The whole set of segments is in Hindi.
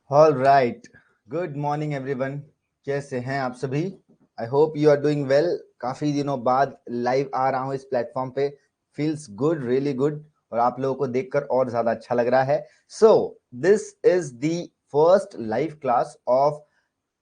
All right, good morning everyone. कैसे हैं आप सभी? I hope you are doing well. काफी दिनों बाद लाइव आ रहा हूं इस प्लेटफॉर्म पे। Feels good, really good. और आप लोगों को देखकर और ज्यादा अच्छा लग रहा है। So this is the first live class of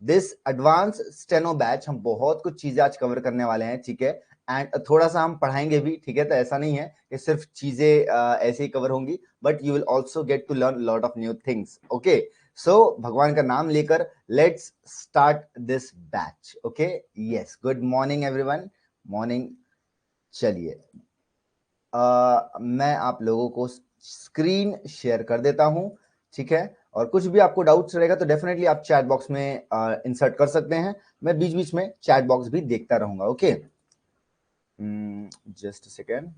this advance steno batch. हम बहुत कुछ चीजें आज कवर करने वाले हैं, ठीक है। एंड थोड़ा सा हम पढ़ाएंगे भी, ठीक है। तो ऐसा नहीं है कि सिर्फ चीजें ऐसे ही कवर होंगी, but you will also get to learn lot of new things. Okay, so भगवान का नाम लेकर let's start this batch. Okay, yes, good morning everyone. Morning. चलिए, मैं आप लोगों को स्क्रीन शेयर कर देता हूं, ठीक है। और कुछ भी आपको डाउट्स रहेगा तो डेफिनेटली आप चैट बॉक्स में इंसर्ट कर सकते हैं। मैं बीच बीच में चैट बॉक्स भी देखता रहूंगा। Okay, just second.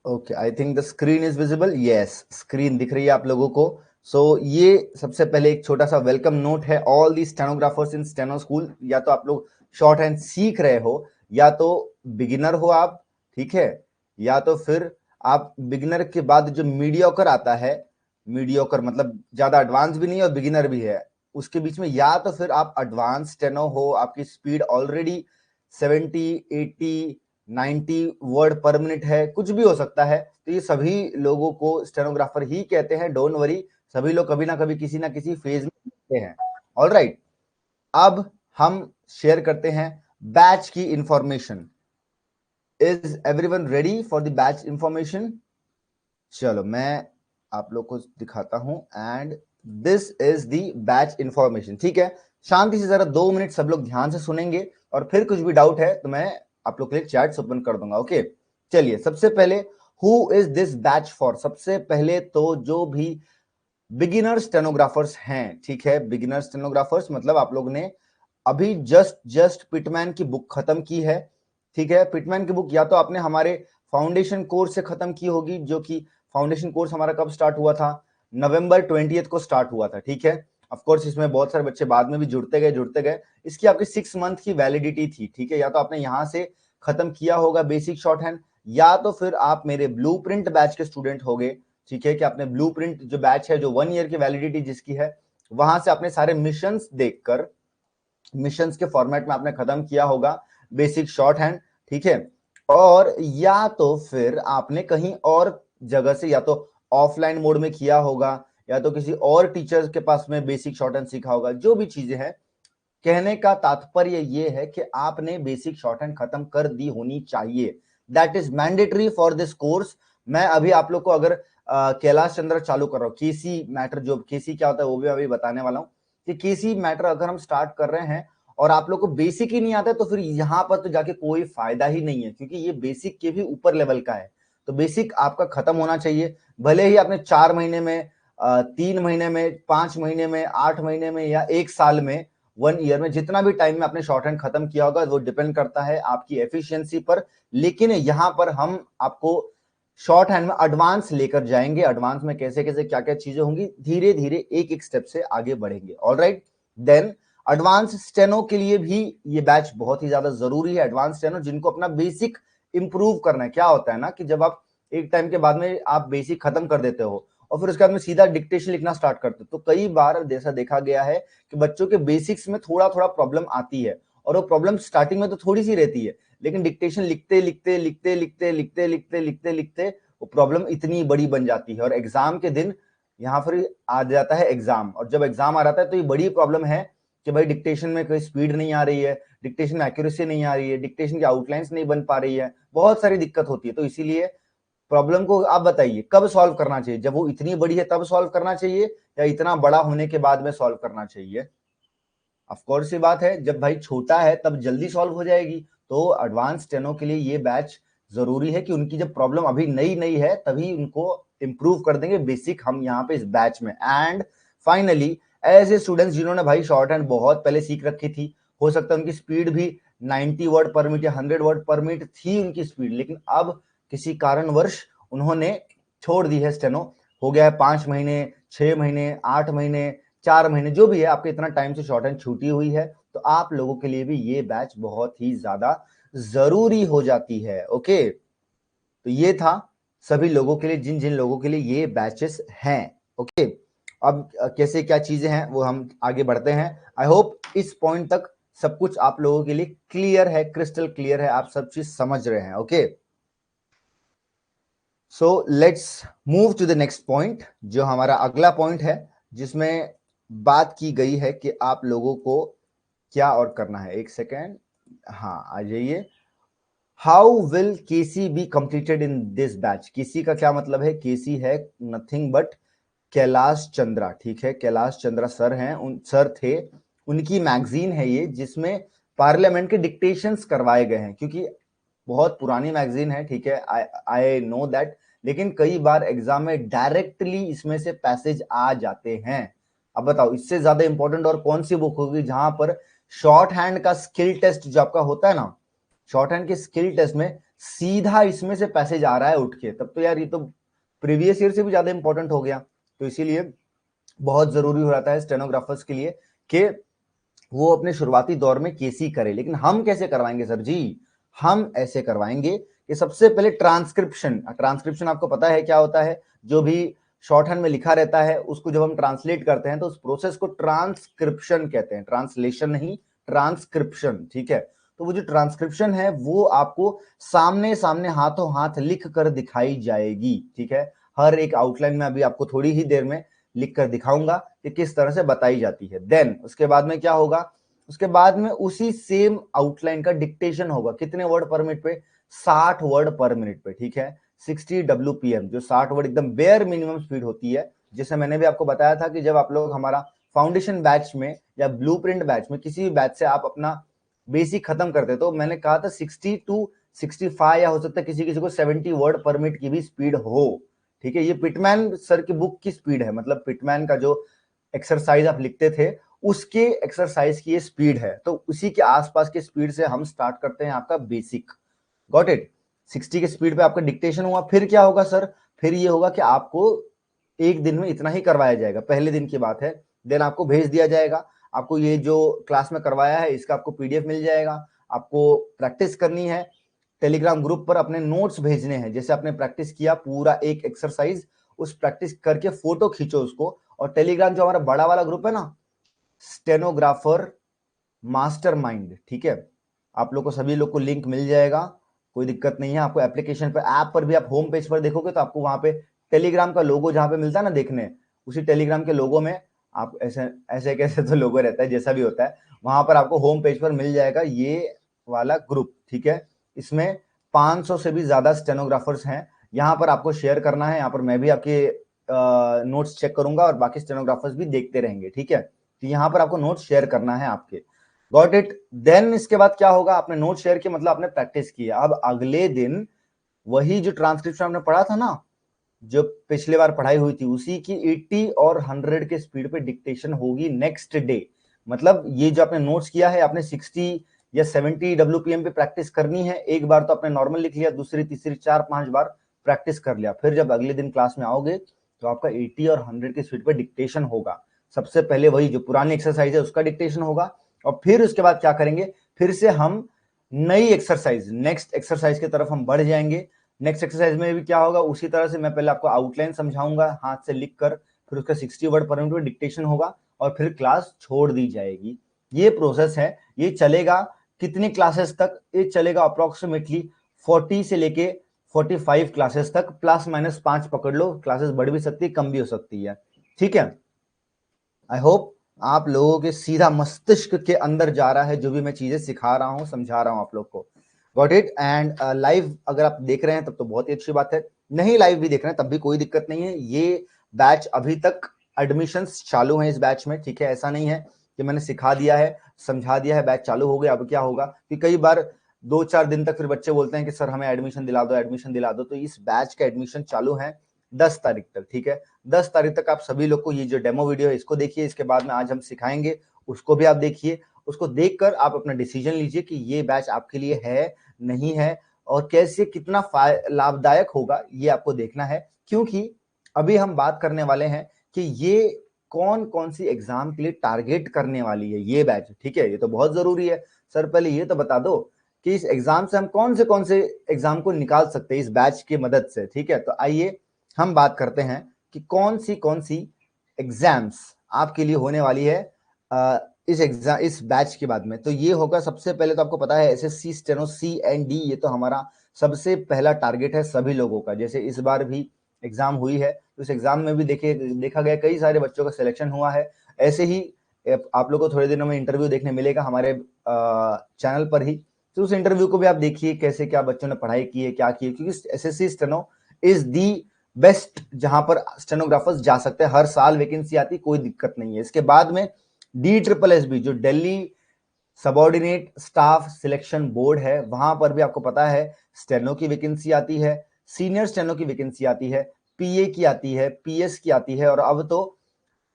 Okay, I think the screen is visible. Yes, screen दिख रही है आप लोगों को। सो ये सबसे पहले एक छोटा सा वेलकम नोट है all the stenographers in steno school. या तो आप लोग शॉर्ट हैंड सीख रहे हो, या तो बिगिनर हो आप, ठीक है। या तो फिर आप बिगिनर के बाद जो मीडियोकर आता है, मीडियोकर मतलब ज्यादा एडवांस भी नहीं और बिगिनर भी है, उसके बीच में, या तो फिर आप एडवांस स्टेनो हो, आपकी speed already 70, 80, 90 word per minute है, कुछ भी हो सकता है। तो ये सभी लोगों को स्टेनोग्राफर ही कहते हैं। डोंट वरी, सभी लोग कभी ना कभी किसी ना किसी फेज में होते हैं। ऑल राइट, अब हम शेयर करते हैं बैच की information. Is everyone ready for the batch information? चलो मैं आप लोग को दिखाता हूं and this is the batch information, ठीक है। शांति से जरा 2 मिनट सब लोग ध्यान से सुनेंगे, और फिर कुछ भी डाउट है तो मैं आप लोग के लिए चैट ओपन कर दूंगा। ओके, चलिए, सबसे पहले who is this batch for. सबसे पहले तो जो भी बिगिनर स्टेनोग्राफर्स हैं, ठीक है। बिगिनर स्टेनोग्राफर्स मतलब आप लोग ने अभी जस्ट पिटमैन की बुक खत्म की है, ठीक है। पिटमैन की बुक या तो आपने हमारे फाउंडेशन कोर्स से खत्म की होगी, जो कि फाउंडेशन कोर्स हमारा कब स्टार्ट हुआ था? नवंबर 20 को स्टार्ट हुआ था, ठीक है। ऑफ कोर्स इसमें बहुत सारे बच्चे बाद में भी जुड़ते गए। इसकी आपकी 6 मंथ की वैलिडिटी थी, ठीक है। या तो आपने यहां से खत्म किया होगा बेसिक शॉर्ट हैंड, या तो फिर आप मेरे ब्लूप्रिंट बैच के स्टूडेंट होगे, ठीक है। कि आपने ब्लूप्रिंट जो बैच है, जो 1 ईयर की वैलिडिटी जिसकी है, वहां से आपने सारे मिशंस देखकर, मिशंस के फॉर्मेट में आपने खत्म किया होगा बेसिक शॉर्ट हैंड, ठीक है। और या तो फिर आपने कहीं और जगह से, या तो ऑफलाइन मोड में किया होगा, या तो किसी और टीचर के पास में बेसिक शॉर्ट हैंड सीखा होगा। जो भी चीजें हैं, कहने का तात्पर्य यह है कि आपने बेसिक शॉर्ट हैंड खत्म कर दी होनी चाहिए। That is mandatory for this course. मैं अभी आप लोग को अगर कैलाश चंद्र चालू कर रहा हूं, केसी मैटर, जो केसी क्या होता है वो भी अभी बताने वाला हूं कि केसी मैटर अगर हम स्टार्ट कर रहे हैं और आप लोग को बेसिक ही नहीं आता है, तो फिर यहां पर तो जाके कोई फायदा ही नहीं है, क्योंकि ये बेसिक के भी ऊपर लेवल का है। तो बेसिक आपका खत्म होना चाहिए। भले ही आपने 4 महीने में, 3 महीने में, 5 महीने में, 8 महीने में, या 1 साल में, 1 ईयर में, जितना भी टाइम में आपने शॉर्ट हैंड खत्म किया होगा, वो डिपेंड करता है आपकी एफिशिएंसी पर। लेकिन यहां पर हम आपको शॉर्ट हैंड में एडवांस लेकर जाएंगे। एडवांस में कैसे कैसे क्या क्या चीजें होंगी, धीरे धीरे एक एक स्टेप से आगे बढ़ेंगे। ऑलराइट, देन एडवांस स्टेनो के लिए भी ये बैच बहुत ही ज्यादा जरूरी है। एडवांस स्टेनो जिनको अपना बेसिक इंप्रूव करना है। क्या होता है ना कि जब आप एक टाइम के बाद में आप बेसिक खत्म कर देते हो और फिर उसके बाद में सीधा डिक्टेशन लिखना स्टार्ट करते हो, तो कई बार जैसा देखा गया है कि बच्चों के बेसिक्स में थोड़ा थोड़ा प्रॉब्लम आती है। और वो प्रॉब्लम स्टार्टिंग में तो थोड़ी सी रहती है, लेकिन डिक्टेशन लिखते लिखते लिखते लिखते लिखते लिखते लिखते लिखते वो प्रॉब्लम इतनी बड़ी बन जाती है। और एग्जाम के दिन यहाँ पर आ जाता है एग्जाम, और जब एग्जाम आ जाता है तो ये बड़ी प्रॉब्लम है कि भाई डिक्टेशन में कोई स्पीड नहीं आ रही है, डिक्टेशन में एक्यूरेसी नहीं आ रही है, डिक्टेशन की आउटलाइंस नहीं बन पा रही है, बहुत सारी दिक्कत होती है। तो इसीलिए प्रॉब्लम को आप बताइए कब सॉल्व करना चाहिए? जब वो इतनी बड़ी है तब सॉल्व करना चाहिए, या इतना बड़ा होने के बाद में सॉल्व करना चाहिए? ऑफ कोर्स ये बात है, जब भाई छोटा है तब जल्दी सॉल्व हो जाएगी। तो एडवांस स्टेनो के लिए ये बैच जरूरी है कि उनकी जब प्रॉब्लम अभी नई नई है तभी उनको इंप्रूव कर देंगे बेसिक हम यहाँ पे इस बैच में। एंड फाइनली ऐसे स्टूडेंट्स जिन्होंने भाई शॉर्ट हैंड बहुत पहले सीख रखी थी, हो सकता है उनकी स्पीड भी 90 वर्ड पर मिनट या 100 वर्ड पर मिनट थी उनकी स्पीड, लेकिन अब किसी कारणवश उन्होंने छोड़ दी है स्टेनो। हो गया है 5 महीने, 6 महीने, 8 महीने, 4 महीने, जो भी है, आपके इतना टाइम से शॉर्ट हैंड छूटी हुई है। तो आप लोगों के लिए भी ये बैच बहुत ही ज्यादा जरूरी हो जाती है। ओके, तो ये था सभी लोगों के लिए, जिन जिन लोगों के लिए ये बैचेस हैं। ओके, अब कैसे क्या चीजें हैं वो हम आगे बढ़ते हैं। आई होप इस पॉइंट तक सब कुछ आप लोगों के लिए क्लियर है, क्रिस्टल क्लियर है, आप सब चीज समझ रहे हैं। Okay, so let's move to the next point, जो हमारा अगला पॉइंट है, जिसमें बात की गई है कि आप लोगों को क्या और करना है। एक सेकेंड, हाँ आ जाइए। How will KC be completed in this batch? KC का क्या मतलब है? केसी है नथिंग बट कैलाश चंद्रा। ठीक है, कैलाश चंद्रा सर हैं, उन सर थे, उनकी मैगजीन है ये, जिसमें पार्लियामेंट के डिक्टेशंस करवाए गए हैं। क्योंकि बहुत पुरानी मैगजीन है, ठीक है, आई नो दैट, लेकिन कई बार एग्जाम में डायरेक्टली इसमें से पैसेज आ जाते हैं। अब बताओ इससे ज्यादा इंपॉर्टेंट और कौन सी बुक होगी जहां पर शॉर्ट हैंड का स्किल टेस्ट जो आपका होता है ना, शॉर्ट हैंड के स्किल टेस्ट में सीधा इसमें से पैसेज आ रहा है उठ के, तब तो यार ये तो प्रीवियस ईयर से भी ज्यादा इंपॉर्टेंट हो गया। तो इसीलिए बहुत जरूरी हो जाता है स्टेनोग्राफर्स के लिए कि वो अपने शुरुआती दौर में केसी करे। लेकिन हम कैसे करवाएंगे सर जी? हम ऐसे करवाएंगे कि सबसे पहले ट्रांसक्रिप्शन, ट्रांसक्रिप्शन आपको पता है क्या होता है? जो भी शॉर्ट हैंड में लिखा रहता है उसको जब हम ट्रांसलेट करते हैं तो उस प्रोसेस को ट्रांसक्रिप्शन कहते हैं, ट्रांसलेशन नहीं, ट्रांसक्रिप्शन। ठीक है, तो वो जो ट्रांसक्रिप्शन है वो आपको सामने सामने हाथों हाथ लिख कर दिखाई जाएगी। ठीक है, हर एक आउटलाइन में अभी आपको थोड़ी ही देर में लिख कर दिखाऊंगा कि किस तरह से बताई जाती है। देन उसके बाद में क्या होगा? उसके बाद में उसी सेम आउटलाइन का डिक्टेशन होगा। कितने वर्ड पर मिनट पे? 60 वर्ड पर मिनट पे। ठीक है, 60 WPM, जो 60 वर्ड एकदम बेयर मिनिमम स्पीड होती है। जैसे मैंने भी आपको बताया था कि जब आप लोग हमारा फाउंडेशन बैच में या ब्लूप्रिंट बैच में किसी भी बैच से आप अपना बेसिक खत्म करते, तो मैंने कहा था 60 टू 65 या हो सकता है किसी किसी को 70 वर्ड पर मिनट की भी स्पीड हो। ठीक है, ये पिटमैन सर की बुक की स्पीड है, मतलब पिटमैन का जो एक्सरसाइज आप लिखते थे उसके एक्सरसाइज की ये स्पीड है। तो उसी के आसपास की स्पीड से हम स्टार्ट करते हैं आपका बेसिक। Got it? 60 के स्पीड पे आपका डिक्टेशन हुआ, फिर क्या होगा सर? फिर ये होगा कि आपको एक दिन में इतना ही करवाया जाएगा, पहले दिन की बात है। देन आपको भेज दिया जाएगा, आपको ये जो क्लास में करवाया है इसका आपको पीडीएफ मिल जाएगा। आपको प्रैक्टिस करनी है, टेलीग्राम ग्रुप पर अपने नोट्स भेजने हैं। जैसे आपने प्रैक्टिस किया पूरा एक एक्सरसाइज, उस प्रैक्टिस करके फोटो खींचो उसको, और टेलीग्राम जो हमारा बड़ा वाला ग्रुप है ना, स्टेनोग्राफर मास्टरमाइंड, ठीक है, आप लोग को सभी लोग को लिंक मिल जाएगा, कोई दिक्कत नहीं है। आपको एप्लीकेशन पर, ऐप पर भी आप होम पेज पर देखोगे तो आपको वहां पे टेलीग्राम का लोगो जहां पे मिलता है ना देखने, उसी टेलीग्राम के लोगो में आप ऐसे ऐसे कैसे तो लोगो रहता है, जैसा भी होता है, वहां पर आपको होम पेज पर मिल जाएगा ये वाला ग्रुप। ठीक है, इसमें 500 से भी ज्यादा स्टेनोग्राफर्स हैं। यहाँ पर आपको शेयर करना है, यहाँ पर मैं भी आपके नोट्स चेक करूंगा और बाकी स्टेनोग्राफर्स भी देखते रहेंगे। ठीक है, तो यहाँ पर आपको नोट्स शेयर करना है आपके। Got it? देन इसके बाद क्या होगा? आपने नोट शेयर किया मतलब आपने प्रैक्टिस किया। अब अगले दिन वही जो ट्रांसक्रिप्शन आपने पढ़ा था ना, जो पिछले बार पढ़ाई हुई थी, उसी की 80 और 100 के स्पीड पे डिक्टेशन होगी नेक्स्ट डे। मतलब ये जो आपने नोट्स किया है, आपने 60 या 70 WPM पे प्रैक्टिस करनी है। एक बार तो आपने नॉर्मल लिख लिया, दूसरी तीसरी 4-5 बार प्रैक्टिस कर लिया, फिर जब अगले दिन क्लास में आओगे तो आपका 80 और 100 की स्पीड पे डिक्टेशन होगा। सबसे पहले वही जो पुरानी एक्सरसाइज है उसका डिक्टेशन होगा, और फिर उसके बाद क्या करेंगे? फिर से हम नई एक्सरसाइज, नेक्स्ट एक्सरसाइज की तरफ हम बढ़ जाएंगे। नेक्स्ट एक्सरसाइज में भी क्या होगा? उसी तरह से मैं पहले आपको आउटलाइन समझाऊंगा हाथ से लिख कर, फिर उसका 60 वर्ड पर मिनट डिक्टेशन होगा, और फिर क्लास छोड़ दी जाएगी। ये प्रोसेस है, ये चलेगा कितनी क्लासेस तक? ये चलेगा अप्रोक्सीमेटली 40 से लेके 45 क्लासेस तक, प्लस माइनस 5 पकड़ लो, क्लासेस बढ़ भी सकती है, कम भी हो सकती है। ठीक है, आई होप आप लोगों के सीधा मस्तिष्क के अंदर जा रहा है जो भी मैं चीजें सिखा रहा हूं, समझा रहा हूं आप लोग को। Got it? एंड लाइव अगर आप देख रहे हैं तब तो बहुत ही अच्छी बात है, नहीं लाइव भी देख रहे हैं तब भी कोई दिक्कत नहीं है। ये बैच अभी तक एडमिशंस चालू हैं इस बैच में। ठीक है, ऐसा नहीं है कि मैंने सिखा दिया है, समझा दिया है, बैच चालू हो गया, अब क्या होगा कि कई बार 2-4 दिन तक फिर बच्चे बोलते हैं कि सर हमें एडमिशन दिला दो, एडमिशन दिला दो। तो इस बैच का एडमिशन चालू है 10 तारीख तक। ठीक है, 10 तारीख तक आप सभी लोग को ये जो डेमो वीडियो है इसको देखिए, इसके बाद में आज हम सिखाएंगे उसको भी आप देखिए। उसको देखकर आप अपना डिसीजन लीजिए कि ये बैच आपके लिए है, नहीं है, और कैसे कितना लाभदायक होगा ये आपको देखना है। क्योंकि अभी हम बात करने वाले हैं कि ये कौन कौन सी एग्जाम के लिए टारगेट करने वाली है ये बैच। ठीक है, ये तो बहुत जरूरी है। सर पहले ये तो बता दो कि इस एग्जाम से हम कौन से एग्जाम को निकाल सकते हैं इस बैच की मदद से। ठीक है, तो आइए हम बात करते हैं कि कौन सी एग्जाम्स आपके लिए होने वाली है इस बैच के बाद में। तो ये होगा, सबसे पहले तो आपको पता है एसएससी स्टेनो C&D, ये तो हमारा सबसे पहला टारगेट है सभी लोगों का। जैसे इस बार भी एग्जाम हुई है, तो इस एग्जाम में भी देखा गया कई सारे बच्चों का सिलेक्शन हुआ है। ऐसे ही आप लोगों को थोड़े दिनों में इंटरव्यू देखने मिलेगा हमारे चैनल पर ही, तो उस इंटरव्यू को भी आप देखिए कैसे क्या बच्चों ने पढ़ाई की है, क्या की है, क्योंकि SSC steno is the best जहां पर स्टेनोग्राफर्स जा सकते हैं। हर साल वैकेंसी आती, कोई दिक्कत नहीं है। इसके बाद में DSSB जो Delhi subordinate staff selection board है, वहां पर भी आपको पता है स्टेनो की वैकेंसी आती है, सीनियर स्टेनो की वैकेंसी आती है, पीए की आती है, पीएस की आती है, और अब तो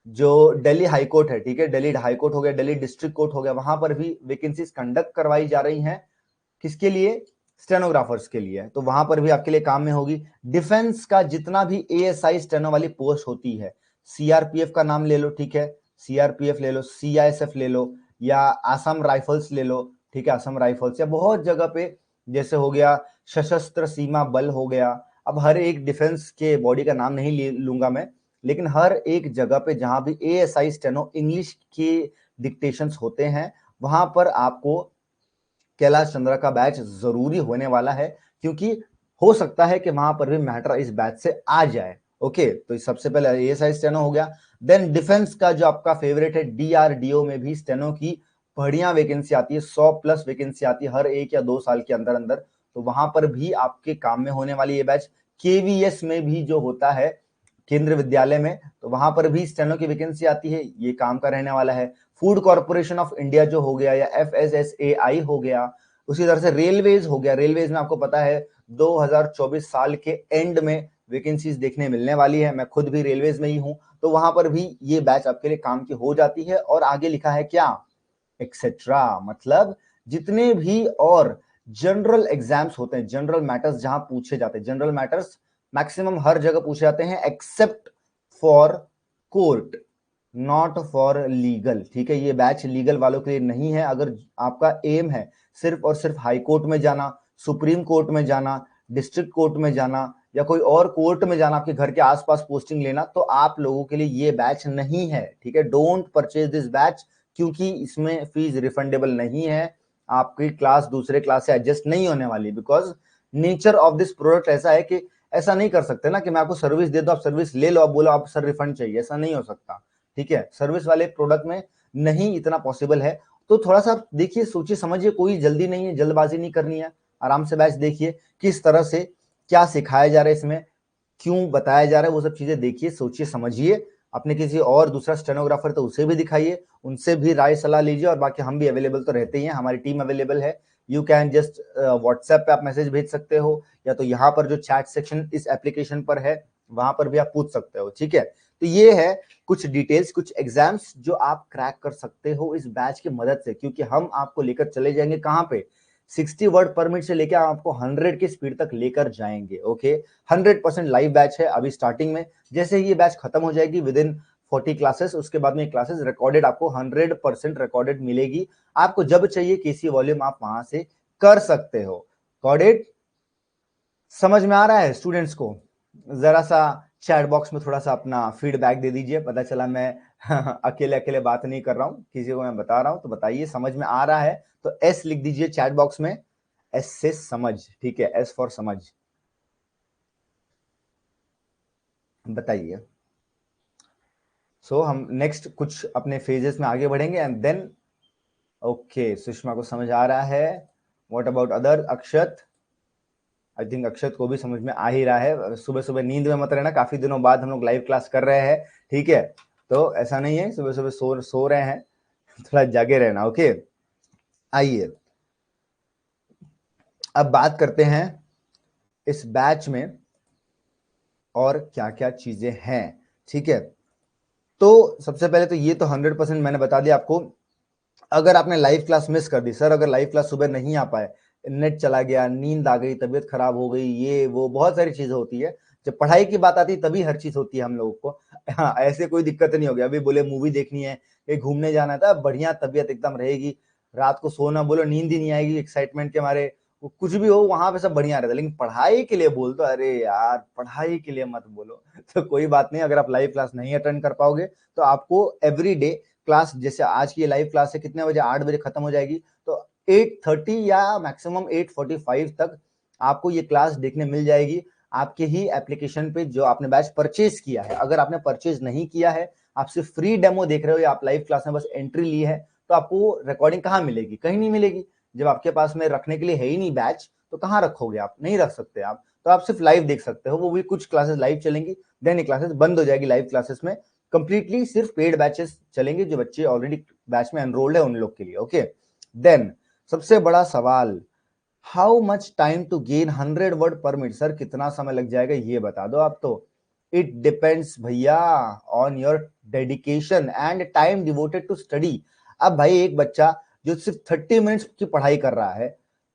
जो दिल्ली हाई कोर्ट है, ठीक है, दिल्ली हाई कोर्ट हो गया, दिल्ली डिस्ट्रिक्ट कोर्ट हो गया, वहां पर भी वैकेंसीज कंडक्ट करवाई जा रही हैं। किसके लिए? स्टेनोग्राफर्स के लिए। तो वहां पर भी आपके लिए काम में होगी। डिफेंस का जितना भी एएसआई स्टेनो वाली पोस्ट होती है, सीआरपीएफ का नाम ले लो, ठीक है, सीआरपीएफ ले लो, सीआईएसएफ ले लो, या आसाम राइफल्स ले लो, ठीक है, असम राइफल्स, या बहुत जगह पे जैसे हो गया सशस्त्र सीमा बल हो गया। अब हर एक डिफेंस के बॉडी का नाम नहीं लूंगा मैं, लेकिन हर एक जगह पे जहां भी एएसआई स्टेनो इंग्लिश के डिक्टेशंस होते हैं, वहां पर आपको कैलाश चंद्रा का बैच जरूरी होने वाला है, क्योंकि हो सकता है कि वहां पर भी मैटर इस बैच से आ जाए। ओके, तो सबसे पहले एएसआई स्टेनो हो गया। देन डिफेंस का जो आपका फेवरेट है डीआरडीओ में भी स्टेनो की बढ़िया वैकेंसी आती है, 100+ वैकेंसी आती है हर 1 या 2 साल के अंदर अंदर। तो वहां पर भी आपके काम में होने वाली ये बैच। केवीएस में भी जो होता है केंद्रीय विद्यालय में, तो वहां पर भी स्टेनो की वैकेंसी आती है, ये काम का रहने वाला है। फूड कॉर्पोरेशन ऑफ इंडिया जो हो गया, या FSSAI हो गया, उसी तरह से रेलवेज हो गया। रेलवेज में आपको पता है 2024 साल के एंड में वैकेंसीज देखने मिलने वाली है। मैं खुद भी रेलवेज में ही हूं, तो वहां पर भी ये बैच आपके लिए काम की हो जाती है। और आगे लिखा है क्या? एक्सेट्रा, मतलब जितने भी और जनरल एग्जाम्स होते हैं, जनरल मैटर्स जहां पूछे जाते हैं, जनरल मैटर्स मैक्सिमम हर जगह पूछे जाते हैं except for court, not for legal. ठीक है, ये बैच लीगल वालों के लिए नहीं है। अगर आपका एम है सिर्फ और सिर्फ हाई कोर्ट में जाना, सुप्रीम कोर्ट में जाना, डिस्ट्रिक्ट कोर्ट में जाना, या कोई और कोर्ट में जाना, आपके घर के आसपास पोस्टिंग लेना, तो आप लोगों के लिए ये बैच नहीं है। ठीक है, डोंट परचेज दिस बैच, क्योंकि इसमें फीस रिफंडेबल नहीं है। आपकी क्लास दूसरे क्लास से एडजस्ट नहीं होने वाली, because nature of this product ऐसा है कि ऐसा नहीं कर सकते ना कि मैं आपको सर्विस दे दो, आप सर्विस ले लो, आप बोलो आप सर रिफंड चाहिए, ऐसा नहीं हो सकता। ठीक है, सर्विस वाले प्रोडक्ट में नहीं इतना पॉसिबल है। तो थोड़ा सा देखिए, सोचिए समझिए, कोई जल्दी नहीं है, जल्दबाजी नहीं करनी है, आराम से बैच देखिए किस तरह से क्या सिखाया जा रहा है इसमें, क्यों बताया जा रहा है, वो सब चीजें देखिए, सोचिए समझिए। अपने किसी और दूसरा स्टेनोग्राफर तो उसे भी दिखाइए, उनसे भी राय सलाह लीजिए। और बाकी हम भी अवेलेबल तो रहते ही हैं, हमारी टीम अवेलेबल है। यू कैन जस्ट व्हाट्सएप पे आप मैसेज भेज सकते हो, या तो यहाँ पर जो चैट सेक्शन इस एप्लीकेशन पर है वहां पर भी आप पूछ सकते हो। ठीक है, तो ये है कुछ डिटेल्स, कुछ एग्जाम्स जो आप क्रैक कर सकते हो इस बैच की मदद से, क्योंकि हम आपको लेकर चले जाएंगे कहाँ पे, 60 वर्ड पर मिनट से लेकर आपको 100 की स्पीड तक लेकर जाएंगे। ओके, 100% लाइव बैच है अभी स्टार्टिंग में। जैसे ही ये बैच खत्म हो जाएगी विद इन 40 क्लासेस, उसके बाद में क्लासेस रिकॉर्डेड आपको 100% रिकॉर्डेड मिलेगी। आपको जब चाहिए केसी वॉल्यूम आप वहां से कर सकते हो। Got it? समझ में आ रहा है स्टूडेंट्स को? जरा सा चैट बॉक्स में थोड़ा सा अपना फीडबैक दे दीजिए, पता चला मैं अकेले अकेले बात नहीं कर रहा हूं, किसी को मैं बता रहा हूं। तो बताइए समझ में आ रहा है तो एस लिख दीजिए चैट बॉक्स में, एस से समझ, ठीक है, एस फॉर समझ। बताइए। सो हम नेक्स्ट कुछ अपने फेजेस में आगे बढ़ेंगे एंड देन, ओके, सुषमा को समझ आ रहा है। What about other? Akshat, I think Akshat को भी समझ में आ ही रहा है। सुबह सुबह नींद में मत रहना, काफी दिनों बाद हम लोग लाइव क्लास कर रहे हैं, ठीक है, तो ऐसा नहीं है सुबह सुबह सो रहे हैं, थोड़ा जागे रहना। ओके, आइए अब बात करते हैं इस बैच में और क्या क्या चीजें हैं। ठीक है, तो सबसे पहले तो ये तो 100% मैंने बता दिया आपको। अगर आपने लाइव क्लास मिस कर दी, सर अगर लाइव क्लास सुबह नहीं आ पाए, नेट चला गया, नींद आ गई, तबीयत खराब हो गई, ये वो बहुत सारी चीजें होती है। जब पढ़ाई की बात आती है तभी हर चीज होती है हम लोगों को। हाँ, ऐसे कोई दिक्कत नहीं होगी। अभी बोले मूवी देखनी है, कहीं घूमने जाना था, बढ़िया तबीयत एकदम रहेगी, रात को सोना बोलो, नींद ही नहीं आएगी एक्साइटमेंट के मारे, वो कुछ भी हो वहां पे सब बढ़िया रहता है, लेकिन पढ़ाई के लिए बोल तो अरे यार पढ़ाई के लिए मत बोलो। तो कोई बात नहीं, अगर आप लाइव क्लास नहीं अटेंड कर पाओगे तो आपको एवरी डे क्लास, जैसे आज की ये लाइव क्लास है कितने बजे, 8 बजे खत्म हो जाएगी, तो 8:30 या मैक्सिमम 8:45 तक आपको ये क्लास देखने मिल जाएगी आपके ही एप्लीकेशन पे जो आपने बैच परचेज किया है। अगर आपने परचेज नहीं किया है, आप सिर्फ फ्री डेमो देख रहे हो या आप लाइव क्लास में बस एंट्री ली है, तो आपको रिकॉर्डिंग कहाँ मिलेगी, कहीं नहीं मिलेगी। जब आपके पास में रखने के लिए है ही नहीं बैच, तो कहाँ रखोगे आप, नहीं रख सकते आप, तो आप सिर्फ लाइव देख सकते हो, वो भी कुछ क्लासेस लाइव चलेंगी, देन ये क्लासेस बंद हो जाएगी। लाइव क्लासेस में कंप्लीटली सिर्फ पेड बैचेस चलेंगे, जो बच्चे ऑलरेडी बैच में एनरोल्ड है उन लोग के लिए। ओके, देन सबसे बड़ा सवाल, how much time to gain 100 word per minute. Sir कितना समय लग जाएगा ये बता दो आप तो। इट डिपेंड्स भैया on your dedication and time devoted to study. अब भाई एक बच्चा जो सिर्फ 30 मिनट्स की पढ़ाई कर रहा है,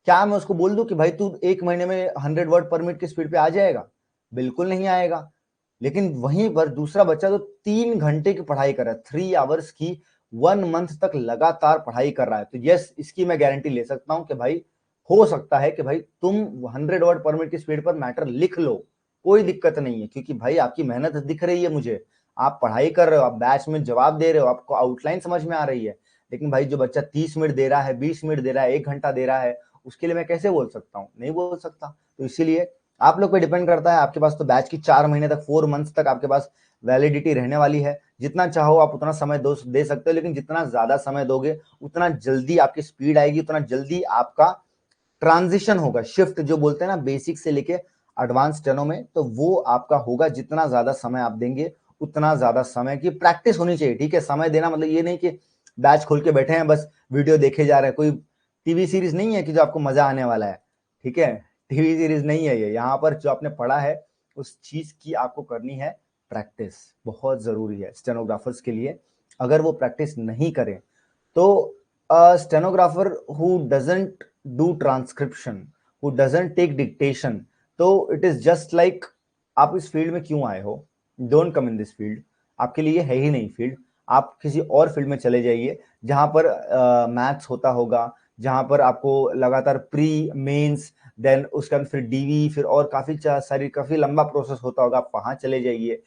क्या मैं उसको बोल दूं कि भाई तू एक महीने में 100 वर्ड पर मिनट की स्पीड पे आ जाएगा? बिल्कुल नहीं आएगा। लेकिन वहीं पर दूसरा बच्चा तो 3 घंटे की पढ़ाई कर रहा है, 3 आवर्स की, 1 मंथ तक लगातार पढ़ाई कर रहा है, तो यस इसकी मैं गारंटी ले सकता हूं कि भाई हो सकता है कि भाई तुम 100 वर्ड पर मिनट की स्पीड पर मैटर लिख लो, कोई दिक्कत नहीं है, क्योंकि भाई आपकी मेहनत दिख रही है मुझे, आप पढ़ाई कर रहे हो, आप बैच में जवाब दे रहे हो, आपको आउटलाइन समझ में आ रही है। लेकिन भाई जो बच्चा 30 मिनट दे रहा है, 20 मिनट दे रहा है, 1 घंटा दे रहा है, उसके लिए मैं कैसे बोल सकता हूँ? नहीं बोल सकता। तो इसीलिए आप लोग पे डिपेंड करता है। आपके पास तो बैच की 4 महीने तक, 4 मंथ्स तक आपके पास वैलिडिटी रहने वाली है। जितना चाहो आप उतना समय दे सकते हो, लेकिन जितना ज्यादा समय दोगे उतना जल्दी आपकी स्पीड आएगी, उतना जल्दी आपका ट्रांजिशन होगा, शिफ्ट जो बोलते हैं ना बेसिक से लेके एडवांस स्टेनो में, तो वो आपका होगा। जितना ज्यादा समय आप देंगे उतना ज्यादा समय की प्रैक्टिस होनी चाहिए। ठीक है, समय देना मतलब ये नहीं कि बैच खोल के बैठे हैं बस वीडियो देखे जा रहे हैं, कोई टीवी सीरीज नहीं है कि जो आपको मजा आने वाला है। ठीक है, टीवी सीरीज नहीं है ये, यहाँ पर जो आपने पढ़ा है उस चीज की आपको करनी है प्रैक्टिस, बहुत जरूरी है स्टेनोग्राफर्स के लिए। अगर वो प्रैक्टिस नहीं करें तो stenographer who doesn't do transcription, who doesn't take dictation, तो इट इज जस्ट लाइक आप इस फील्ड में क्यों आए हो? Don't come in this field, आपके लिए है ही नहीं फील्ड। आप किसी और फील्ड में चले जाइए जहां पर मैथ्स होता होगा, जहां पर आपको लगातार प्री मेंस, देन उसके बाद फिर डीवी, फिर और काफी सारी काफी लंबा प्रोसेस होता होगा, आप वहां चले जाइए।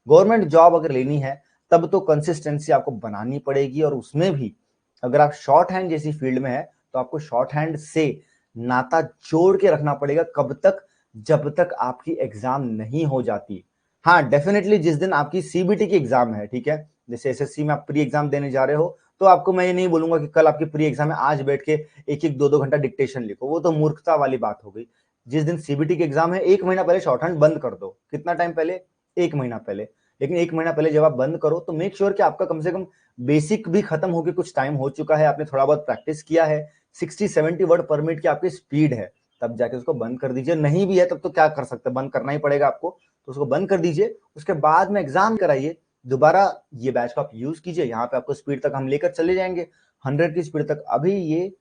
गवर्नमेंट जॉब अगर लेनी है तब तो कंसिस्टेंसी आपको बनानी पड़ेगी, और उसमें भी अगर आप शॉर्ट हैंड जैसी फील्ड में है तो आपको शॉर्ट हैंड से नाता जोड़ के रखना पड़ेगा। कब तक? जब तक आपकी एग्जाम नहीं हो जाती। हाँ डेफिनेटली जिस दिन आपकी सीबीटी की एग्जाम है, ठीक है, जैसे एसएससी में आप प्री एग्जाम देने जा रहे हो, तो आपको मैं ये नहीं बोलूंगा कि कल आपकी प्री एग्जाम है आज बैठ के एक एक 2-2 घंटा डिक्टेशन लिखो, वो तो मूर्खता वाली बात हो गई। जिस दिन सीबीटी की एग्जाम है 1 महीना पहले शॉर्ट हैंड बंद कर दो। कितना टाइम पहले? 1 महीना पहले। लेकिन 1 महीना पहले जब आप बंद करो तो मेक श्योर कि आपका कम से कम बेसिक भी खत्म होकर कुछ टाइम हो चुका है, आपने थोड़ा बहुत प्रैक्टिस किया है, 60-70 वर्ड पर मिनट की आपकी स्पीड है, तब जाके उसको बंद कर दीजिए। नहीं भी है तब तो क्या कर सकते हैं, बंद करना ही पड़ेगा आपको, तो उसको बंद कर दीजिए। उसके बाद में एग्जाम कराइए, दोबारा ये बैच को आप यूज कीजिए, यहाँ पे आपको स्पीड तक हम लेकर चले जाएंगे 100 की स्पीड तक। अभी ये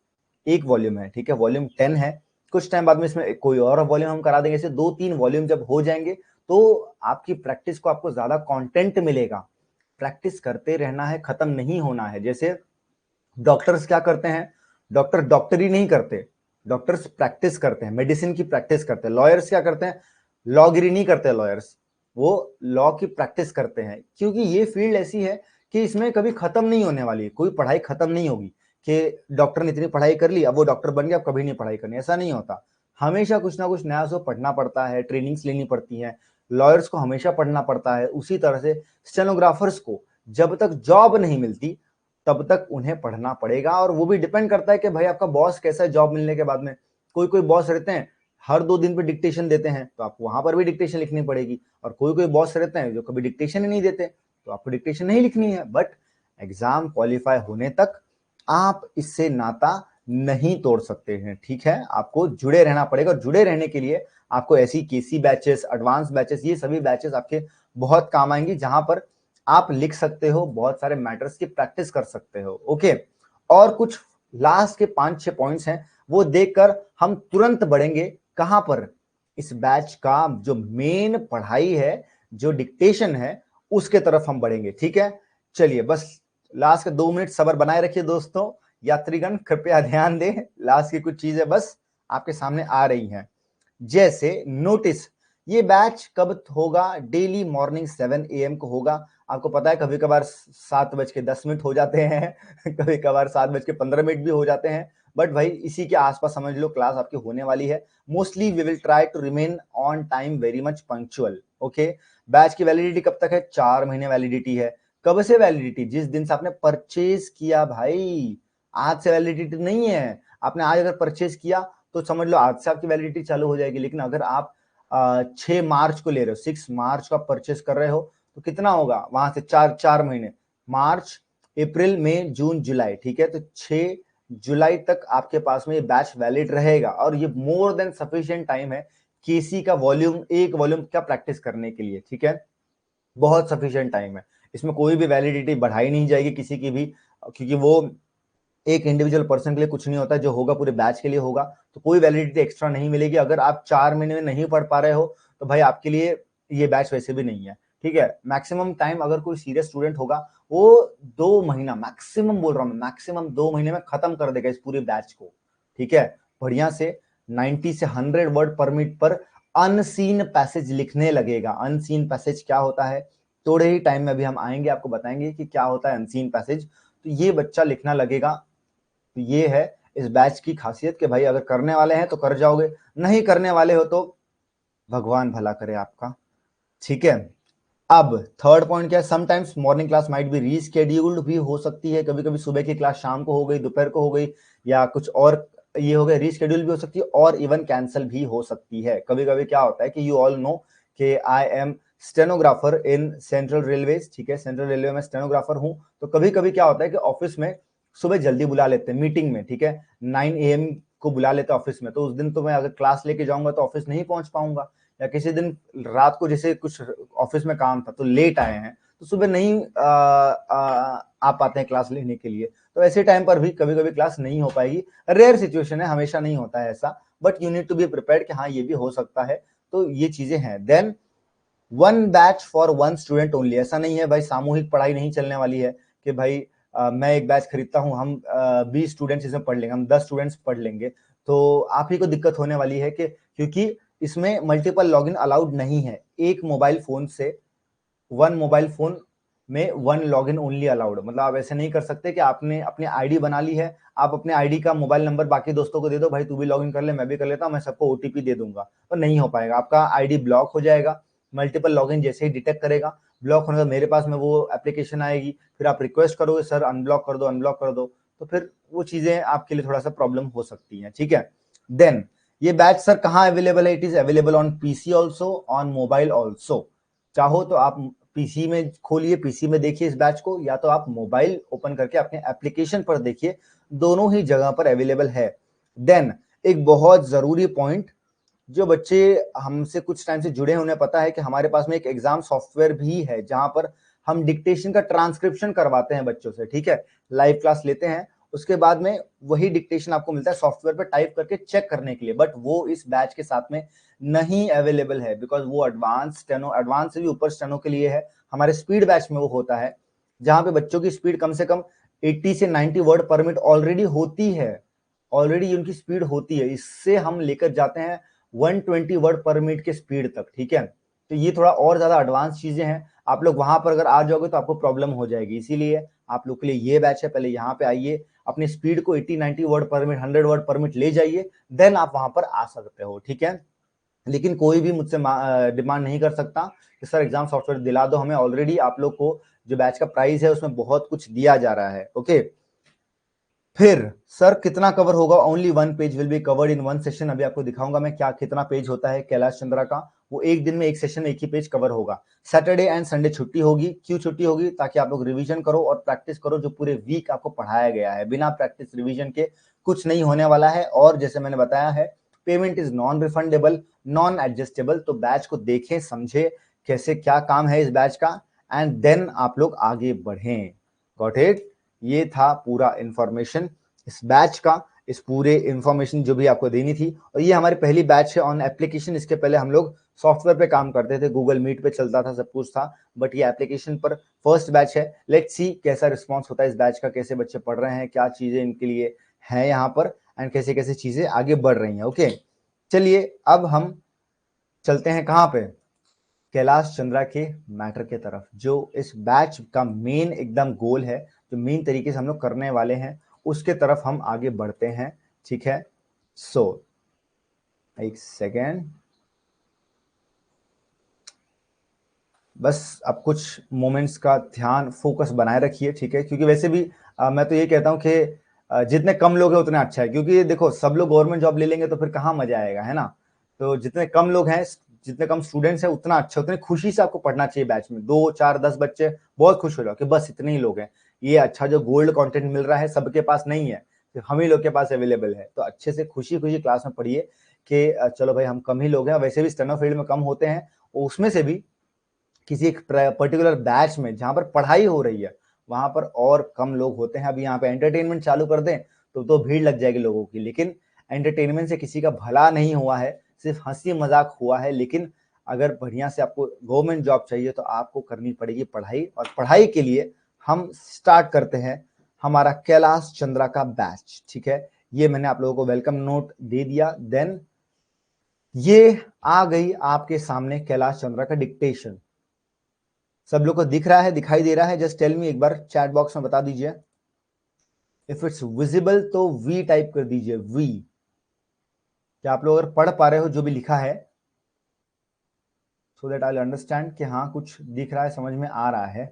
एक वॉल्यूम है, ठीक है, वॉल्यूम 10 है, कुछ टाइम बाद में इसमें कोई और वॉल्यूम हम करा देंगे। ऐसे 2-3 वॉल्यूम जब हो जाएंगे तो आपकी प्रैक्टिस को आपको ज्यादा कंटेंट मिलेगा। प्रैक्टिस करते रहना है, खत्म नहीं होना है। जैसे डॉक्टर्स क्या करते हैं, डॉक्टर डॉक्टरी नहीं करते, डॉक्टर्स प्रैक्टिस करते हैं, मेडिसिन की प्रैक्टिस करते हैं। लॉयर्स क्या करते हैं? लॉगिरी नहीं करते लॉयर्स, वो लॉ की प्रैक्टिस करते हैं, क्योंकि ये फील्ड ऐसी है कि इसमें कभी खत्म नहीं होने वाली, कोई पढ़ाई खत्म नहीं होगी कि डॉक्टर ने इतनी पढ़ाई कर ली अब वो डॉक्टर बन गया अब कभी नहीं पढ़ाई करनी, ऐसा नहीं होता। हमेशा कुछ ना कुछ नया उसको पढ़ना पड़ता है, ट्रेनिंग्स लेनी पड़ती है, लॉयर्स को हमेशा पढ़ना पड़ता है। उसी तरह से स्टेनोग्राफर्स को जब तक जॉब नहीं मिलती तब तक उन्हें पढ़ना पड़ेगा। और वो भी डिपेंड करता है कि भाई आपका बॉस कैसा है जॉब मिलने के बाद में। कोई कोई बॉस रहते हैं हर 2 दिन पे डिक्टेशन देते हैं, तो आपको वहां पर भी डिक्टेशन लिखनी पड़ेगी। और कोई कोई बॉस रहते हैं जो कभी डिक्टेशन ही नहीं देते, तो आपको डिक्टेशन नहीं लिखनी है। बट एग्जाम क्वालिफाई होने तक आप इससे नाता नहीं तोड़ सकते हैं, ठीक है, आपको जुड़े रहना पड़ेगा। और जुड़े रहने के लिए आपको ऐसी केसी बैचेस, एडवांस बैचेस, ये सभी बैचेस आपके बहुत काम आएंगी, जहां पर आप लिख सकते हो, बहुत सारे मैटर्स की प्रैक्टिस कर सकते हो। ओके, और कुछ लास्ट के 5-6 पॉइंट्स हैं, वो देखकर हम तुरंत बढ़ेंगे कहां पर? इस बैच का जो मेन पढ़ाई है, जो डिक्टेशन है, उसके तरफ हम बढ़ेंगे, ठीक है। चलिए बस लास्ट के 2 मिनट सब्र बनाए रखिए दोस्तों, यात्रीगण कृपया ध्यान दें, लास्ट की कुछ चीजें बस आपके सामने आ रही हैं। जैसे नोटिस, ये बैच कब होगा? डेली मॉर्निंग 7 AM को होगा। आपको पता है कभी कभार 7:10 हो जाते हैं कभी कभार 7:15 भी हो जाते हैं, बट भाई इसी के आसपास समझ लो क्लास आपकी होने वाली है। Mostly we will try to remain on time, very much punctual. Okay, batch की वैलिडिटी कब तक है? 4 महीने वैलिडिटी है। कब से वैलिडिटी? जिस दिन से आपने परचेज किया भाई, आज से वैलिडिटी नहीं है। आपने आज अगर परचेज किया तो समझ लो आज से आपकी वैलिडिटी चालू हो जाएगी। लेकिन अगर आप 6 मार्च को ले रहे हो, 6 मार्च को आप परचेस कर रहे हो, तो कितना होगा वहां से? 4 महीने, मार्च, अप्रैल, मई, जून, जुलाई, ठीक है। तो 6 जुलाई तक आपके पास में ये बैच वैलिड रहेगा और ये मोर देन सफिशिएंट टाइम है केसी का वॉल्यूम, एक वॉल्यूम का प्रैक्टिस करने के लिए, ठीक है। बहुत सफिशिएंट टाइम है, इसमें कोई भी वैलिडिटी बढ़ाई नहीं जाएगी किसी की भी, क्योंकि वो एक इंडिविजुअल पर्सन के लिए कुछ नहीं होता, जो होगा पूरे बैच के लिए होगा। तो कोई वैलिडिटी एक्स्ट्रा नहीं मिलेगी। अगर आप 4 महीने में नहीं पढ़ पा रहे हो तो भाई आपके लिए ये बैच वैसे भी नहीं है, ठीक है। मैक्सिमम टाइम अगर कोई सीरियस स्टूडेंट होगा वो 2 महीना, मैक्सिमम बोल रहा हूं, मैक्सिमम 2 महीने में खत्म कर देगा इस पूरे बैच को, ठीक है। बढ़िया से 90 से 100 वर्ड पर मिनट पर अनसीन पैसेज लिखने लगेगा। अनसीन पैसेज क्या होता है? थोड़े ही टाइम में अभी हम आएंगे, आपको बताएंगे कि क्या होता है अनसीन पैसेज। तो ये बच्चा लिखना लगेगा। तो ये है इस बैच की खासियत कि भाई अगर करने वाले हैं तो कर जाओगे, नहीं करने वाले हो तो भगवान भला करे आपका, ठीक है। अब थर्ड पॉइंट क्या है? Sometimes morning class might be rescheduled भी हो सकती है। कभी कभी सुबह की क्लास शाम को हो गई, दोपहर को हो गई, या कुछ और ये हो गया, रीस्केड्यूल भी हो सकती है और इवन कैंसिल भी हो सकती है। कभी कभी क्या होता है कि यू ऑल नो कि I am stenographer in central railways, ठीक है। सेंट्रल रेलवे में स्टेनोग्राफर हूं। तो कभी कभी क्या होता है कि ऑफिस में सुबह जल्दी बुला लेते हैं मीटिंग में, ठीक है। 9 AM को बुला लेते हैं ऑफिस में, तो उस दिन तो मैं अगर क्लास लेके जाऊंगा तो ऑफिस नहीं पहुंच पाऊंगा। या किसी दिन रात को जैसे कुछ ऑफिस में काम था तो लेट आए हैं, तो सुबह नहीं आ पाते हैं क्लास लेने के लिए। तो ऐसे टाइम पर भी कभी कभी क्लास नहीं हो पाएगी। रेयर सिचुएशन है, हमेशा नहीं होता है ऐसा, but you need to be prepared कि हाँ ये भी हो सकता है। तो ये चीजें हैं। Then 1 batch for 1 student only. ऐसा नहीं है भाई, सामूहिक पढ़ाई नहीं चलने वाली है कि भाई मैं एक बैच खरीदता हूं, हम 20 स्टूडेंट्स इसमें पढ़ लेंगे, हम 10 स्टूडेंट्स पढ़ लेंगे, तो आप ही को दिक्कत होने वाली है कि क्योंकि इसमें मल्टीपल लॉगिन अलाउड नहीं है। एक मोबाइल फोन से 1 मोबाइल फोन में 1 लॉगिन ओनली अलाउड। मतलब आप ऐसे नहीं कर सकते कि आपने अपनी आईडी बना ली है, आप अपने आईडी का मोबाइल नंबर बाकी दोस्तों को दे दो, भाई तू भी लॉगिन कर ले, मैं भी कर लेता हूं, मैं सबको ओटीपी दे दूंगा, और नहीं हो पाएगा। आपका आईडी ब्लॉक हो जाएगा। मल्टीपल लॉगिन जैसे ही डिटेक्ट करेगा, ब्लॉक होने का मेरे पास में वो एप्लीकेशन आएगी, फिर आप रिक्वेस्ट करोगे सर अनब्लॉक कर दो, अनब्लॉक कर दो, तो फिर वो चीजें आपके लिए थोड़ा सा प्रॉब्लम हो सकती है, ठीक है। देन ये बैच सर कहाँ अवेलेबल है? It is available on PC also, on mobile also. चाहो तो आप पीसी में खोलिए, पीसी में देखिए इस बैच को, या तो आप मोबाइल ओपन करके अपने एप्लीकेशन पर देखिए, दोनों ही जगह पर अवेलेबल है। देन एक बहुत जरूरी पॉइंट, जो बच्चे हमसे कुछ टाइम से जुड़े हैं उन्हें पता है कि हमारे पास में एक एग्जाम सॉफ्टवेयर भी है जहां पर हम डिक्टेशन का ट्रांसक्रिप्शन करवाते हैं बच्चों से, ठीक है। लाइव क्लास लेते हैं, उसके बाद में वही डिक्टेशन आपको मिलता है सॉफ्टवेयर पे टाइप करके चेक करने के लिए, बट वो इस बैच के साथ में नहीं अवेलेबल है, बिकॉज वो एडवांस स्टेनो, एडवांस से भी ऊपर स्टेनो के लिए है। हमारे स्पीड बैच में वो होता है जहां पे बच्चों की स्पीड कम से कम 80 से 90 वर्ड पर मिनट ऑलरेडी होती है, ऑलरेडी उनकी स्पीड होती है। इससे हम लेकर जाते हैं 120 वर्ड पर मिनट के स्पीड तक, ठीक है। तो ये थोड़ा और ज्यादा एडवांस चीजें हैं। आप लोग वहां पर अगर आ जाओगे तो आपको प्रॉब्लम हो जाएगी, इसीलिए आप लोग के लिए ये बैच है। पहले यहाँ पे आइए, अपनी स्पीड को 80-90 word per minute, 100 word per minute ले जाइए, देन आप वहां पर आ सकते हो, ठीक है। लेकिन कोई भी मुझसे डिमांड नहीं कर सकता कि सर एग्जाम सॉफ्टवेयर दिला दो हमें। ऑलरेडी आप लोग को जो बैच का प्राइस है उसमें बहुत कुछ दिया जा रहा है, ओके। फिर सर कितना कवर होगा? Only 1 page will be covered in 1 session. अभी आपको दिखाऊंगा मैं क्या कितना पेज होता है कैलाश चंद्रा का। वो एक दिन में एक सेशन में एक ही पेज कवर होगा। सैटरडे एंड संडे छुट्टी होगी। क्यों छुट्टी होगी? ताकि आप लोग रिवीजन करो और प्रैक्टिस करो जो पूरे वीक आपको पढ़ाया गया है। बिना प्रैक्टिस रिवीजन के कुछ नहीं होने वाला है। और जैसे मैंने बताया है, payment is non refundable, non adjustable. तो बैच को देखें, समझे कैसे क्या काम है इस बैच का, एंड देन आप लोग आगे बढ़ें। Got it? ये था पूरा इंफॉर्मेशन इस बैच का, इस पूरे इंफॉर्मेशन जो भी आपको देनी थी। और ये हमारी पहली बैच है ऑन एप्लीकेशन। इसके पहले हम लोग सॉफ्टवेयर पे काम करते थे, गूगल मीट पे चलता था, सब कुछ था, बट ये एप्लीकेशन पर फर्स्ट बैच है। लेट्स सी कैसा रिस्पॉन्स होता है इस बैच का, कैसे बच्चे पढ़ रहे हैं, क्या चीजें इनके लिए है यहाँ पर, एंड कैसे कैसे चीजें आगे बढ़ रही हैं। ओके, चलिए अब हम चलते हैं कहाँ पे, कैलाश चंद्रा के मैटर के तरफ, जो इस बैच का मेन एकदम गोल है, जो मेन तरीके से हम लोग करने वाले हैं, उसके तरफ हम आगे बढ़ते हैं। ठीक है, सो एक सेकेंड, बस अब कुछ मोमेंट्स का ध्यान फोकस बनाए रखिए। ठीक है, क्योंकि वैसे भी मैं तो ये कहता हूँ कि जितने कम लोग हैं उतना अच्छा है, क्योंकि देखो सब लोग गवर्नमेंट जॉब ले लेंगे तो फिर कहाँ मजा आएगा, है ना। तो जितने कम लोग हैं, जितने कम स्टूडेंट्स हैं उतना अच्छा, उतनी खुशी से आपको पढ़ना चाहिए। बैच में 2 4 10 बच्चे बहुत खुश हो जाओ कि बस इतने ही लोग हैं, ये अच्छा जो गोल्ड कंटेंट मिल रहा है सबके पास नहीं है, सिर्फ हम ही लोग के पास अवेलेबल है। तो अच्छे से खुशी खुशी क्लास में पढ़िए कि चलो भाई हम कम ही लोग हैं, वैसे भी स्टेनो फील्ड में कम होते हैं, उसमें से भी किसी एक पर्टिकुलर बैच में जहां पर पढ़ाई हो रही है वहां पर और कम लोग होते हैं। अभी यहाँ पे एंटरटेनमेंट चालू कर दें तो भीड़ लग जाएगी लोगों की, लेकिन एंटरटेनमेंट से किसी का भला नहीं हुआ है, सिर्फ हंसी मजाक हुआ है। लेकिन अगर बढ़िया से आपको गवर्नमेंट जॉब चाहिए तो आपको करनी पड़ेगी पढ़ाई, और पढ़ाई के लिए हम स्टार्ट करते हैं हमारा कैलाश चंद्रा का बैच। ठीक है, ये मैंने आप लोगों को वेलकम नोट दे दिया। देन ये आ गई आपके सामने कैलाश चंद्रा का डिक्टेशन। सब लोग को दिख रहा है, दिखाई दे रहा है? जस्ट टेल मी, एक बार चैट बॉक्स में बता दीजिए। इफ इट्स विजिबल तो वी टाइप कर दीजिए, वी। क्या आप लोग अगर पढ़ पा रहे हो जो भी लिखा है, सो दैट आई अंडरस्टैंड कि हाँ कुछ दिख रहा है, समझ में आ रहा है।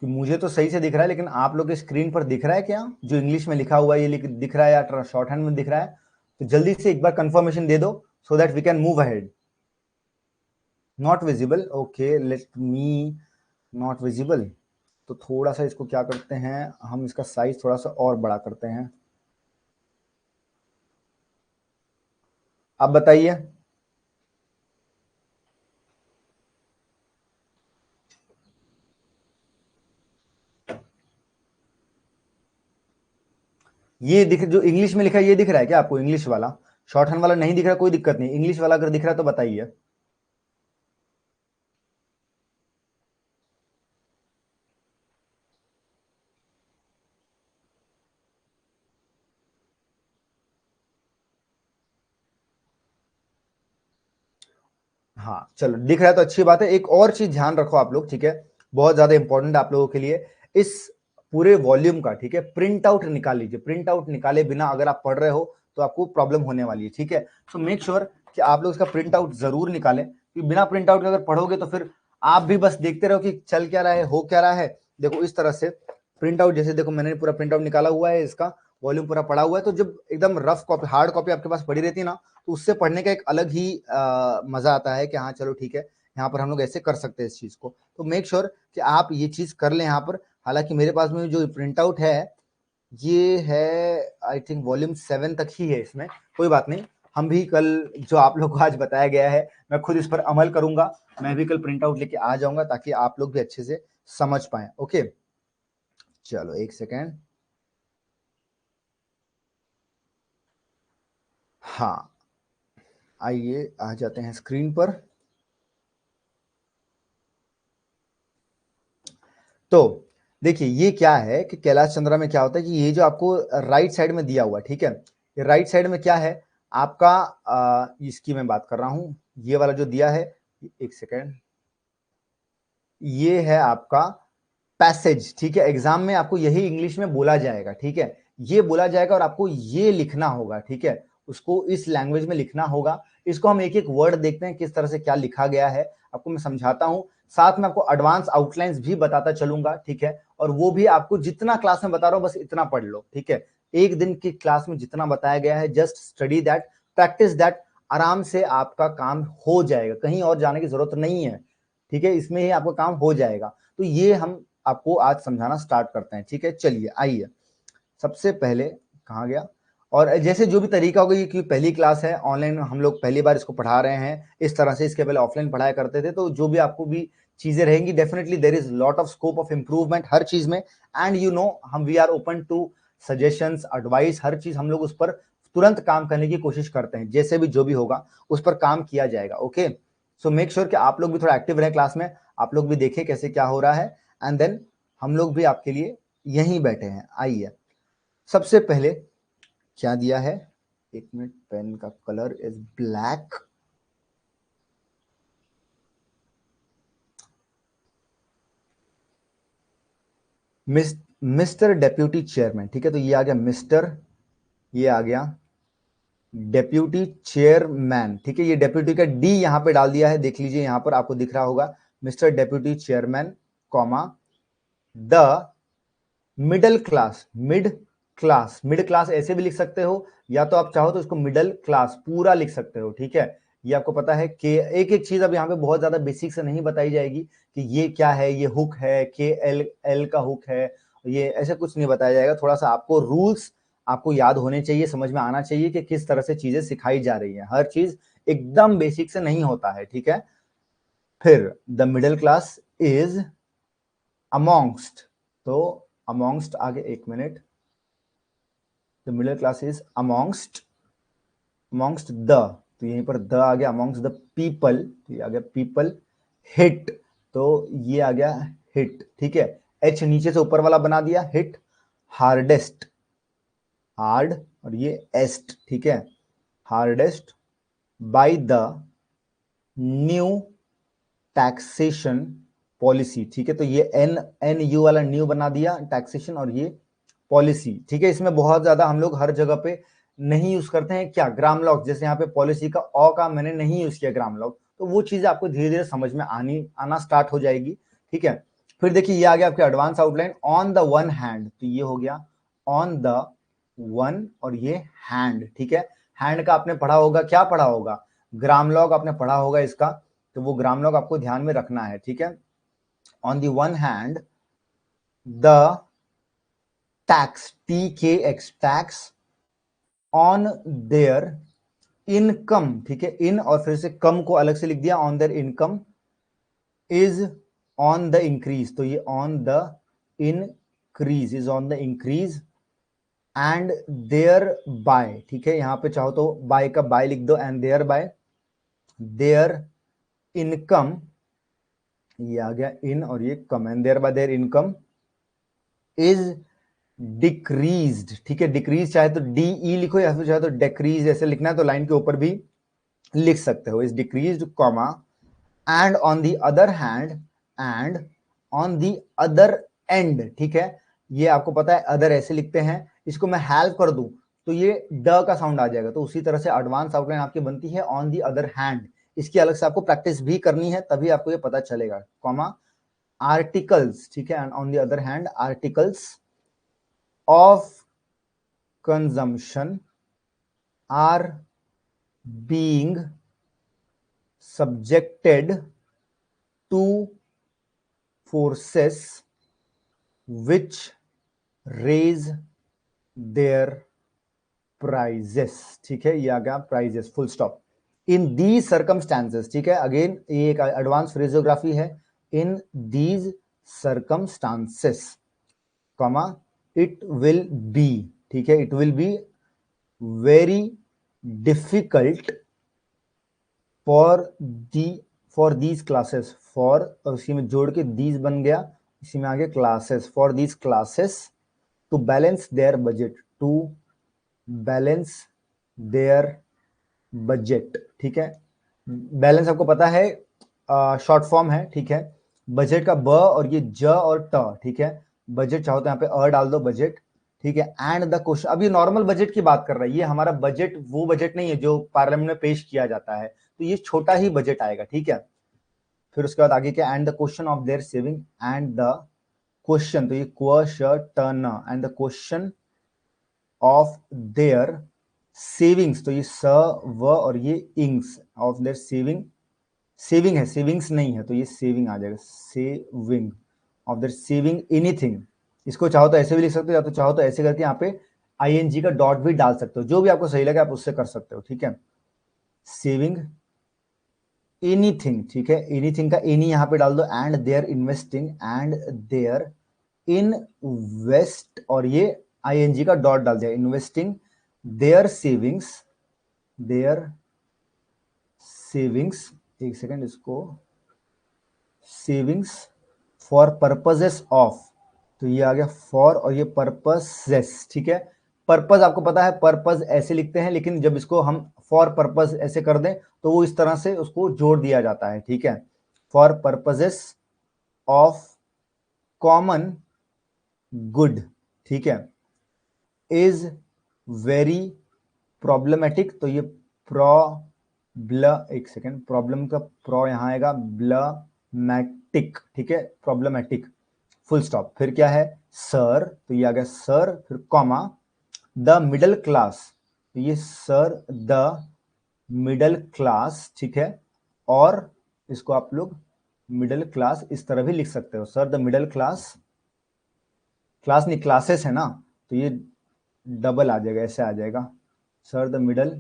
कि मुझे तो सही से दिख रहा है, लेकिन आप लोग के स्क्रीन पर दिख रहा है क्या जो इंग्लिश में लिखा हुआ है, ये दिख रहा है या शॉर्ट हैंड में दिख रहा है? तो जल्दी से एक बार कंफर्मेशन दे दो so that we can move ahead. Not visible, okay, let me, not visible. तो थोड़ा सा इसको क्या करते हैं हम, इसका साइज थोड़ा सा और बड़ा करते हैं। आप बताइए। ये दिख, जो इंग्लिश में लिखा है ये दिख रहा है क्या आपको? इंग्लिश वाला, शॉर्ट हैंड वाला नहीं दिख रहा, कोई दिक्कत नहीं, इंग्लिश वाला अगर दिख रहा है तो बताइए। हाँ चलो, दिख रहा है तो अच्छी बात है। एक और चीज ध्यान रखो आप लोग, ठीक है, बहुत ज्यादा इंपॉर्टेंट आप लोगों के लिए, इस पूरे वॉल्यूम का, ठीक है, प्रिंट आउट निकाल लीजिए। प्रिंट आउट निकाले बिना अगर आप पढ़ रहे हो तो आपको प्रॉब्लम होने वाली है। ठीक है, सो मेक श्योर कि आप लोग इसका प्रिंट आउट जरूर निकालें, क्योंकि बिना प्रिंट आउट के अगर पढ़ोगे तो फिर आप भी बस देखते रहो कि चल क्या रहा है, हो क्या रहा है। देखो इस तरह से प्रिंट आउट, जैसे देखो मैंने पूरा प्रिंट आउट निकाला हुआ है, इसका वॉल्यूम पूरा पड़ा हुआ है। तो जब एकदम रफ कॉपी, हार्ड कॉपी आपके पास पड़ी रहती है ना, तो उससे पढ़ने का एक अलग ही मजा आता है कि हाँ चलो ठीक है, यहाँ पर हम लोग ऐसे कर सकते हैं इस चीज को। तो मेक श्योर कि आप ये चीज कर लें यहाँ पर। हालांकि मेरे पास में जो प्रिंट आउट है ये है, आई थिंक वॉल्यूम 7 तक ही है, इसमें कोई बात नहीं। हम भी कल जो आप लोग को आज बताया गया है मैं खुद इस पर अमल करूंगा, मैं भी कल प्रिंट आउट लेके आ जाऊंगा ताकि आप लोग भी अच्छे से समझ पाए। ओके, चलो एक सेकेंड। हाँ, आइए आ जाते हैं स्क्रीन पर। तो देखिए ये क्या है कि कैलाश चंद्रा में क्या होता है कि ये जो आपको राइट साइड में दिया हुआ, ठीक है, ये राइट साइड में क्या है आपका, इसकी मैं बात कर रहा हूं, ये वाला जो दिया है, एक सेकेंड, ये है आपका पैसेज। ठीक है, एग्जाम में आपको यही इंग्लिश में बोला जाएगा, ठीक है, ये बोला जाएगा और आपको ये लिखना होगा। ठीक है, उसको इस लैंग्वेज में लिखना होगा। इसको हम एक एक वर्ड देखते हैं किस तरह से क्या लिखा गया है, आपको मैं समझाता हूं, साथ में आपको एडवांस आउटलाइंस भी बताता चलूंगा। ठीक है, और वो भी आपको जितना क्लास में बता रहा हूं बस इतना पढ़ लो। ठीक है, एक दिन की क्लास में जितना बताया गया है just study that, practice that, आराम से आपका काम हो जाएगा, कहीं और जाने की जरूरत नहीं है। ठीक है, इसमें ही आपका काम हो जाएगा। तो ये हम आपको आज समझाना स्टार्ट करते हैं। ठीक है, चलिए आइए, सबसे पहले कहाँ गया, और जैसे जो भी तरीका होगा, ये क्योंकि पहली क्लास है, ऑनलाइन हम लोग पहली बार इसको पढ़ा रहे हैं इस तरह से, इसके पहले ऑफलाइन पढ़ाया करते थे, तो जो भी आपको भी चीजें रहेंगी definitely there is lot of scope of improvement हर चीज में। एंड यू नो हम we are open to suggestions, advice, हर चीज हम लोग उस पर तुरंत काम करने की कोशिश करते हैं, जैसे भी जो भी होगा उस पर काम किया जाएगा। ओके, सो मेक श्योर कि आप लोग भी थोड़ा एक्टिव रहे क्लास में, आप लोग भी देखें कैसे क्या हो रहा है, एंड देन हम लोग भी आपके लिए यहीं बैठे हैं। आइए, सबसे पहले क्या दिया है, एक मिनट, पेन का colour is black. Mister deputy chairman, ठीक है, तो ये आ गया मिस्टर, ये आ गया डेप्यूटी चेयरमैन, ठीक है, ये डेप्यूटी का डी यहां पे डाल दिया है, देख लीजिए यहां पर आपको दिख रहा होगा mister deputy chairman, comma the middle class, mid class ऐसे भी लिख सकते हो, या तो आप चाहो तो इसको मिडिल क्लास पूरा लिख सकते हो, ठीक है। ये आपको पता है कि एक एक चीज अब यहाँ पे बहुत ज्यादा बेसिक से नहीं बताई जाएगी कि ये क्या है, ये हुक है, के एल एल का हुक है, ये ऐसे कुछ नहीं बताया जाएगा। थोड़ा सा आपको रूल्स आपको याद होने चाहिए, समझ में आना चाहिए कि किस तरह से चीजें सिखाई जा रही है, हर चीज एकदम बेसिक से नहीं होता है, ठीक है। फिर the middle class is amongst, तो अमोंगस्ट आगे, एक minute, the middle class is amongst the, तो यहीं पर द आ गया, अमोंगस्ट द पीपल, तो ये आ गया पीपल, हिट, तो ये आ गया हिट, ठीक है, एच नीचे से ऊपर वाला बना दिया, हिट, हार्डेस्ट, हार्ड, और ये एस्ट, ठीक है, hardest by the new taxation policy, ठीक है, तो ये एन एन यू वाला न्यू बना दिया टैक्सेशन, और ये पॉलिसी, ठीक है। इसमें बहुत ज्यादा हम लोग हर जगह पे नहीं यूज करते हैं क्या, ग्राम लॉग, जैसे यहाँ पे पॉलिसी का ऑ का मैंने नहीं यूज किया ग्राम लॉग, तो वो चीजें आपको धीरे धीरे समझ में आना स्टार्ट हो जाएगी, ठीक है। फिर देखिए ये आ गया आपके advance outline, on the one hand, तो ये हो गया ऑन द वन, और ये हैंड, ठीक है। हैंड का आपने पढ़ा होगा, क्या पढ़ा होगा, ग्राम लॉग आपने पढ़ा होगा इसका, तो वो ग्राम लॉग आपको ध्यान में रखना है, ठीक है। On the one hand the tax, TKX, tax on their income, ठीक है, इन और फिर से कम को अलग से लिख दिया, on their income is on the increase, तो ये on the increase, is on the increase, and there bye, ठीक है, यहां पे चाहो तो बाय का बाय लिख दो, and there buy their income, ये आ गया इन और ये come, and there buy their income is decreased, ठीक है, डिक्रीज चाहे तो DE लिखो या फिर चाहे तो डिक्रीज ऐसे लिखना है तो लाइन के ऊपर भी लिख सकते हो, is decreased, comma and on the other hand, and on the other and, ठीक है, ये आपको पता है अदर ऐसे लिखते हैं, इसको मैं हेल्प कर दूं तो ये ड का साउंड आ जाएगा, तो उसी तरह से एडवांस आउटलाइन आपकी बनती है ऑन द अदर हैंड, इसकी अलग से आपको प्रैक्टिस भी करनी है, तभी आपको ये पता चलेगा, कॉमा आर्टिकल्स, ठीक है, and on the other hand articles of consumption are being subjected to forces which raise their prices, ठीक है, ये आ गया prices, full stop, in these circumstances, ठीक है, अगेन ये एक एडवांस फ्रेजोग्राफी है, in these circumstances, comma it will be, ठीक है, it will be very difficult for these classes, for और उसी में जोड़ के दीज बन गया, इसी में आगे classes, for these classes to balance their budget, to balance their budget, ठीक है, बैलेंस आपको पता है शॉर्ट फॉर्म है, ठीक है, बजट का ब और ये ज और ट, ठीक है, बजट चाहो तो यहाँ पे डाल दो बजट, ठीक है, एंड द क्वेश्चन, अब ये नॉर्मल बजट की बात कर रहा है, ये हमारा बजट वो बजट नहीं है जो पार्लियामेंट में पेश किया जाता है, तो ये छोटा ही बजट आएगा, ठीक है। फिर उसके बाद आगे क्या, and the question of their saving, and the question, तो ये question, and the question of their savings, तो ये स व और ये इंग्स, ऑफ देयर सेविंग, सेविंग है, सेविंग्स नहीं है, तो ये सेविंग आ जाएगा, saving of their saving anything, इसको चाहो तो ऐसे भी लिख सकते हो, या तो चाहो तो ऐसे करके यहाँ पे ING का डॉट भी डाल सकते हो, जो भी आपको सही लगे आप उससे कर सकते हो, ठीक है, सेविंग एनीथिंग, ठीक है, एनीथिंग का एनी यहाँ पे डाल दो, and their investing, and their invest, और ये ING का डॉट डाल दिया, इन्वेस्टिंग देयर सेविंग्स, एक सेकेंड, इसको सेविंग्स फॉर पर्पजेस ऑफ, तो ये आ गया फॉर और ये पर्पसेस, ठीक है। पर्पज आपको पता है, पर्पज ऐसे लिखते हैं, लेकिन जब इसको हम फॉर पर्पज ऐसे कर दें तो वो इस तरह से उसको जोड़ दिया जाता है, ठीक है। For purposes of common good, ठीक है। इज वेरी प्रॉब्लमेटिक, तो ये एक सेकेंड, प्रॉब्लम का प्रो यहां आएगा, ब्लमैटिक, ठीक है, प्रॉब्लमेटिक, फुल स्टॉप, फिर क्या है, सर, तो ये आ गया सर, फिर कॉमा, द मिडिल क्लास, तो ये सर द मिडिल क्लास, ठीक है। और इसको आप लोग मिडिल क्लास इस तरह भी लिख सकते हो, sir the middle class, class नहीं क्लासेस है ना, तो ये डबल आ जाएगा, ऐसे आ जाएगा, सर द मिडिल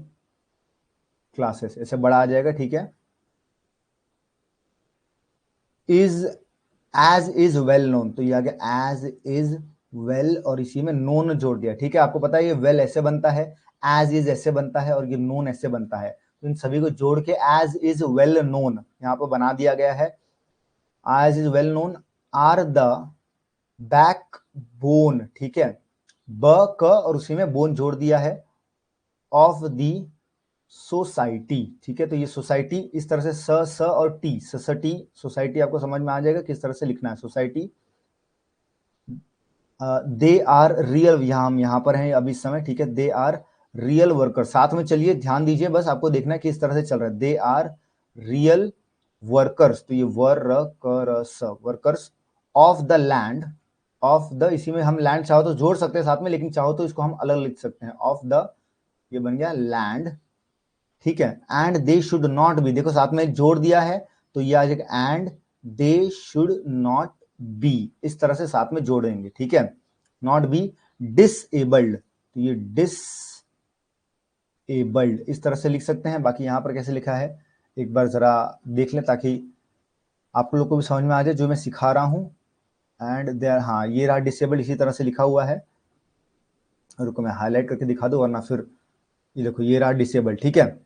क्लासेस, ऐसे बड़ा आ जाएगा, ठीक है। Is as is well known, तो ये आ गया एज इज वेल और इसी में नोन जोड़ दिया, ठीक है। आपको पता है ये वेल ऐसे बनता है, एज इज ऐसे बनता है और ये नोन ऐसे बनता है, तो इन सभी को जोड़ के एज इज वेल नोन यहां पर बना दिया गया है। As is well known are the backbone, ठीक है, ब क और उसी में बोन जोड़ दिया है, ऑफ दी सोसाइटी, ठीक है। तो ये सोसाइटी इस तरह से स और टी, सोसाइटी, सोसाइटी आपको समझ में आ जाएगा किस तरह से लिखना है, सोसाइटी। दे आर रियल, हम यहाँ पर हैं अभी इस समय, ठीक है। दे आर रियल वर्कर, साथ में चलिए ध्यान दीजिए, बस आपको देखना है किस तरह से चल रहा है। दे आर रियल वर्कर्स, तो ये workers of the land, of the, इसी में हम लैंड चाहो तो जोड़ सकते हैं साथ में, लेकिन चाहो तो इसको हम अलग लिख सकते हैं, ऑफ द, ये बन गया लैंड, ठीक है। And they should not be, देखो साथ में जोड़ दिया है, तो ये आ जाएगा and they should not be, इस तरह से साथ में जोड़ेंगे, ठीक है। नॉट बी डिसेबल्ड, तो ये डिसेबल्ड इस तरह से लिख सकते हैं। बाकी यहां पर कैसे लिखा है एक बार जरा देख लें, ताकि आप लोग को भी समझ में आ जाए जो मैं सिखा रहा हूं। एंड देयर, हाँ ये रहा डिसेबल्ड, इसी तरह से लिखा हुआ है, रुको मैं हाईलाइट करके दिखा दूं, वरना फिर ये देखो ये रहा डिसेबल्ड, ठीक है।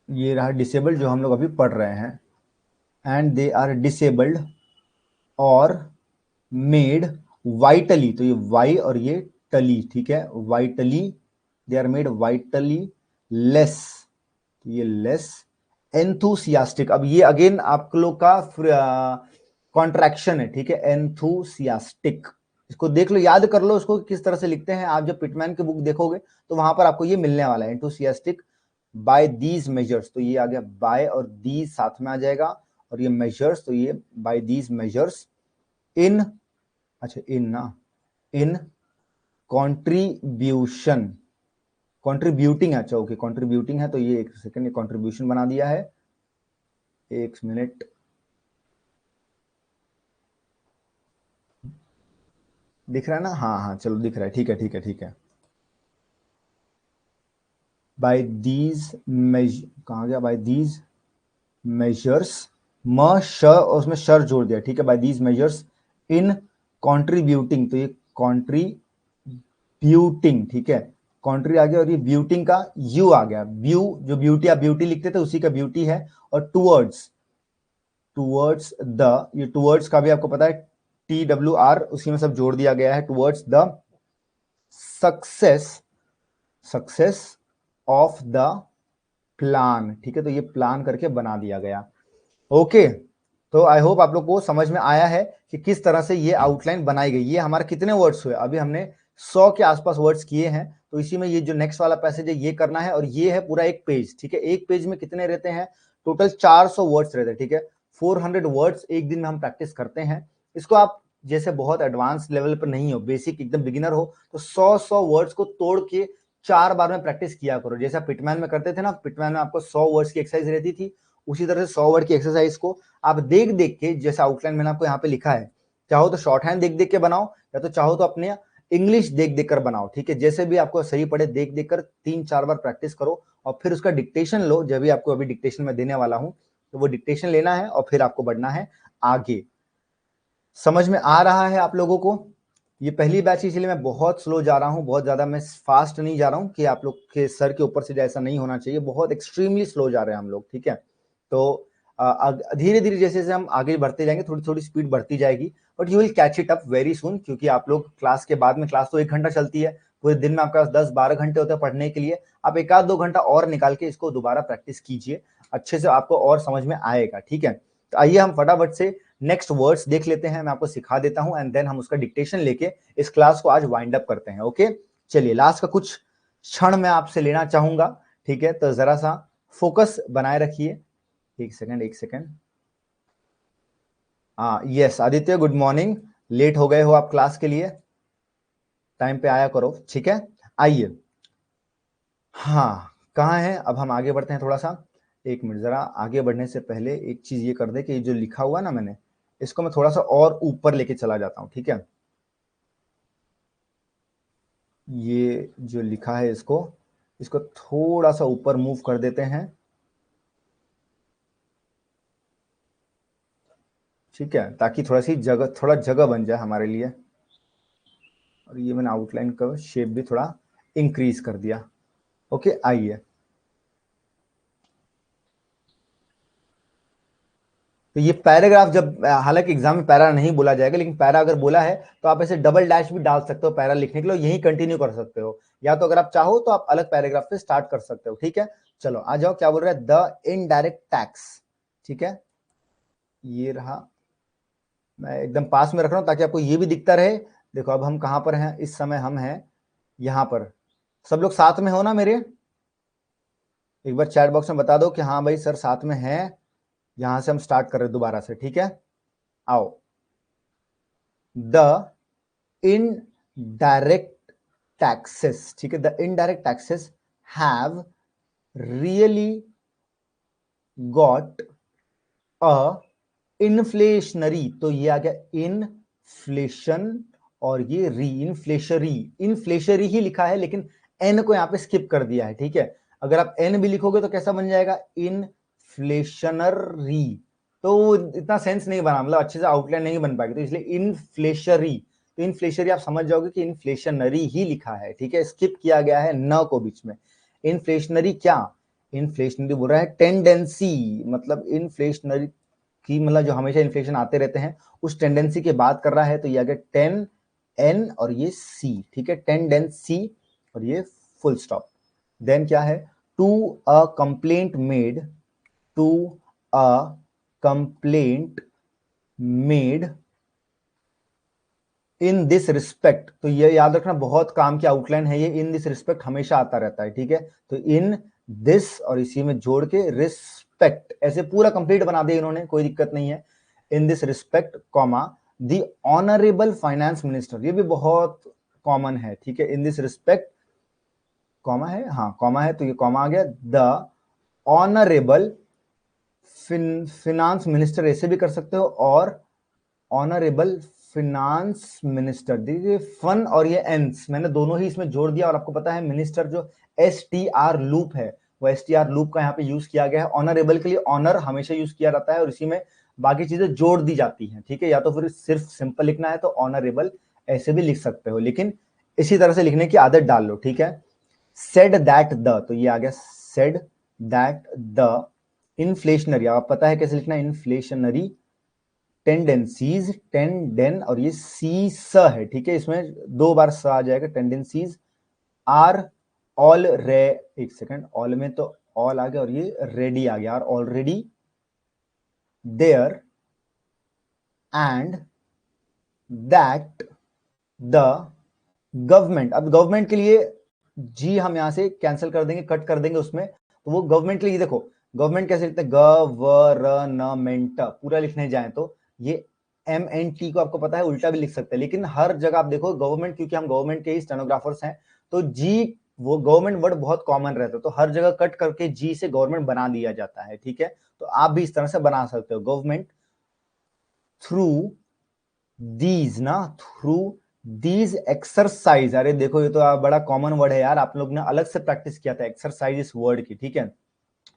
ये रहा डिसेबल्ड जो हम लोग अभी पढ़ रहे हैं, एंड दे आर डिसेबल्ड और मेड वाइटली, तो ये वाई और ये टली, ठीक है, vitally, they are made vitally less, तो ये लेस एंथुसियास्टिक, अब ये अगेन आप लोग का कॉन्ट्रैक्शन है, ठीक है, एंथुसियास्टिक, इसको देख लो, याद कर लो उसको किस तरह से लिखते हैं, आप जब पिटमैन की बुक देखोगे तो वहां पर आपको ये मिलने वाला है, एंथुसियास्टिक बाय दीज मेजर्स, तो ये आ गया बाय और दीज साथ में आ जाएगा, और ये मेजर्स, तो ये बाय दीज मेजर्स इन, अच्छा इन ना, इन कॉन्ट्रीब्यूशन, कॉन्ट्रीब्यूटिंग, अच्छा ओके कॉन्ट्रीब्यूटिंग है, तो ये एक सेकंड, ये कॉन्ट्रीब्यूशन बना दिया है, एक मिनट, दिख रहा है ना, हाँ हाँ चलो दिख रहा है, ठीक है ठीक है ठीक है। बाय दीज कहाँ गया, बाय दीज मेजर्स, म श और उसमें शर जोड़ दिया, ठीक है, by these measures in contributing, तो ये कॉन्ट्रीब्यूटिंग, ठीक है, कॉन्ट्री आ गया और ये ब्यूटिंग का यू आ गया, ब्यू जो ब्यूटी आप ब्यूटी लिखते थे उसी का ब्यूटी है, और टूवर्ड्स, टूवर्ड्स द, ये टूवर्ड्स का भी आपको पता है TWR उसी में सब जोड़ दिया गया है, towards the success, success of the plan, ठीक है, तो ये प्लान करके बना दिया गया, ओके। तो आई होप आप लोग को समझ में आया है कि किस तरह से ये आउटलाइन बनाई गई। ये हमारे कितने वर्ड्स हुए, अभी हमने 100 के आसपास वर्ड्स किए हैं, तो इसी में ये जो नेक्स्ट वाला पैसेज है ये करना है, और ये है पूरा एक पेज, ठीक है। एक पेज में कितने रहते हैं, टोटल 400 वर्ड्स रहते हैं, ठीक है। 400 वर्ड्स एक दिन में हम प्रैक्टिस करते हैं। इसको आप जैसे बहुत एडवांस लेवल पर नहीं हो, बेसिक एकदम बिगिनर हो, तो 100 वर्ड्स को तोड़ के 4 बार में प्रैक्टिस किया करो, जैसा पिटमैन में करते थे ना, पिटमैन में आपको 100 वर्ड्स की एक्सरसाइज रहती थी, उसी तरह से 100 वर्ड की एक्सरसाइज को आप देख देख के, जैसा आउटलाइन मैंने आपको यहाँ पे लिखा है, चाहो तो शॉर्ट हैंड देख देख के बनाओ, या तो चाहो तो अपने इंग्लिश देख देख कर बनाओ, ठीक है, जैसे भी आपको सही पड़े देख देख कर 3-4 बार प्रैक्टिस करो, और फिर उसका डिक्टेशन लो, जब भी आपको अभी डिक्टेशन में देने वाला हूं, तो वो डिक्टेशन लेना है और फिर आपको बढ़ना है आगे। समझ में आ रहा है आप लोगों को? ये पहली बैच इसलिए मैं बहुत स्लो जा रहा हूँ, बहुत ज्यादा मैं फास्ट नहीं जा रहा हूँ कि आप लोग के सर के ऊपर से ऐसा नहीं होना चाहिए, बहुत एक्सट्रीमली स्लो जा रहे हैं हम लोग, ठीक है। तो धीरे धीरे जैसे जैसे हम आगे बढ़ते जाएंगे थोड़ी थोड़ी स्पीड बढ़ती जाएगी, but you will catch it up very soon, क्योंकि आप लोग क्लास के बाद में, क्लास तो 1 घंटा चलती है, पूरे दिन में आपके पास 10-12 घंटे होते हैं पढ़ने के लिए, आप 1-2 घंटा और निकाल के इसको दोबारा प्रैक्टिस कीजिए, अच्छे से आपको और समझ में आएगा, ठीक है। तो आइए हम फटाफट से नेक्स्ट वर्ड्स देख लेते हैं, मैं आपको सिखा देता हूं एंड देन हम उसका डिक्टेशन लेके इस क्लास को आज वाइंड अप करते हैं। ओके, चलिए लास्ट का कुछ क्षण मैं आपसे लेना चाहूंगा, ठीक है, तो जरा सा फोकस बनाए रखिए। एक सेकंड, एक सेकंड। हाँ yes Aditya, good morning, late हो गए हो आप क्लास के लिए, टाइम पे आया करो, ठीक है। आइए, हाँ कहाँ है, अब हम आगे बढ़ते हैं थोड़ा सा। एक मिनट, जरा आगे बढ़ने से पहले एक चीज ये कर दे कि जो लिखा हुआ ना मैंने, इसको मैं थोड़ा सा और ऊपर लेके चला जाता हूं, ठीक है। ये जो लिखा है इसको इसको थोड़ा सा ऊपर मूव कर देते हैं, ठीक है, ताकि थोड़ा जगह बन जाए हमारे लिए। और ये मैंने आउटलाइन का शेप भी थोड़ा इंक्रीज कर दिया। ओके आइए, तो ये पैराग्राफ जब, हालांकि एग्जाम में पैरा नहीं बोला जाएगा, लेकिन पैरा अगर बोला है तो आप ऐसे डबल डैश भी डाल सकते हो पैरा लिखने के लिए, यही कंटिन्यू कर सकते हो, या तो अगर आप चाहो तो आप अलग पैराग्राफ से स्टार्ट कर सकते हो, ठीक है। चलो आ जाओ, क्या बोल रहा है, द इनडायरेक्ट टैक्स, ठीक है, ये रहा, मैं एकदम पास में रख रहा हूं ताकि आपको ये भी दिखता रहे। देखो अब हम कहां पर हैं, इस समय हम हैं यहां पर, सब लोग साथ में हो ना मेरे, एक बार चैट बॉक्स में बता दो कि हाँ भाई सर साथ में हैं। यहां से हम स्टार्ट कर रहे हैं दोबारा से, ठीक है, आओ। द इनडायरेक्ट टैक्सेस, ठीक है, the indirect taxes have really got a inflationary, तो ये आ गया इनफ्लेशन, और ये री इन्फ्लेशरी, इन्फ्लेशरी ही लिखा है लेकिन एन को यहां पे स्किप कर दिया है, ठीक है। अगर आप एन भी लिखोगे तो कैसा बन जाएगा, इनफ्लेशनरी, तो इतना सेंस नहीं बना, मतलब अच्छे से आउटलाइन नहीं बन पाएगी, तो इसलिए इन्फ्लेशरी, तो इन्फ्लेशरी आप समझ जाओगे कि इन्फ्लेशनरी ही लिखा है, ठीक है, स्किप किया गया है न को बीच में। इन्फ्लेशनरी क्या, इन्फ्लेशनरी बोल रहा है टेंडेंसी, मतलब इन्फ्लेशनरी की, मतलब जो हमेशा इन्फ्लेशन आते रहते हैं उस टेंडेंसी की बात कर रहा है, तो ये आ गया 10 एन और ये सी, ठीक है, टेंडेंसी और ये फुल स्टॉप। देन क्या है, to a complaint made, to a complaint made in this respect, तो ये याद रखना बहुत काम की आउटलाइन है ये, इन दिस रिस्पेक्ट हमेशा आता रहता है, ठीक है, तो इन दिस और इसी में जोड़ के रिस्पेक्ट, ऐसे पूरा कंप्लीट बना दिया इन्होंने, कोई दिक्कत नहीं है। इन this respect comma the honourable finance minister, ये भी बहुत कॉमन है, ठीक है, इन दिस रिस्पेक्ट कॉमा है, हाँ कॉमा है, तो ये कॉमा आ गया, द ऑनरेबल फिनांस मिनिस्टर, ऐसे भी कर सकते हो, और ऑनरेबल फिनांस मिनिस्टर, देखिए फन और ये एंस मैंने दोनों ही इसमें जोड़ दिया, और आपको पता है मिनिस्टर जो एस टी आर लूप है, वो एस टी आर लूप का यहाँ पे यूज किया गया है, ऑनरेबल के लिए ऑनर हमेशा यूज किया जाता है और इसी में बाकी चीजें जोड़ दी जाती हैं, ठीक है, या तो फिर सिर्फ सिंपल लिखना है तो ऑनरेबल ऐसे भी लिख सकते हो, लेकिन इसी तरह से लिखने की आदत डाल लो, ठीक है। सेड दैट द, तो ये आ गया सेड दैट द इन्फ्लेशनरी, आप पता है कैसे लिखना है, इन्फ्लेशनरी टेंडेंसीज, टेंडेन और ये सी स है, ठीक है, इसमें 2 बार स आ जाएगा, टेंडेंसीज आर ऑल रे, एक सेकंड, ऑल में तो ऑल आ गया और ये रेडी आ गया, are already there and that the government, अब गवर्नमेंट के लिए जी हम यहां से कैंसिल कर देंगे, कट कर देंगे उसमें, तो वो गवर्नमेंट के लिए देखो, गवर्नमेंट कैसे लिखते हैं, गवर्नमेंट पूरा लिखने जाए तो ये एम एन टी को आपको पता है उल्टा भी लिख सकते हैं, लेकिन हर जगह आप देखो गवर्नमेंट, क्योंकि हम गवर्नमेंट के ही स्टेनोग्राफर्स हैं, तो जी वो गवर्नमेंट वर्ड बहुत कॉमन रहता है, तो हर जगह कट करके जी से गवर्नमेंट बना दिया जाता है, ठीक है, तो आप भी इस तरह से बना सकते हो, गवर्नमेंट थ्रू दीज ना, थ्रू दीज एक्सरसाइज, अरे देखो ये तो बड़ा कॉमन वर्ड है यार, आप लोग ने अलग से प्रैक्टिस किया था एक्सरसाइज इस वर्ड की, ठीक है,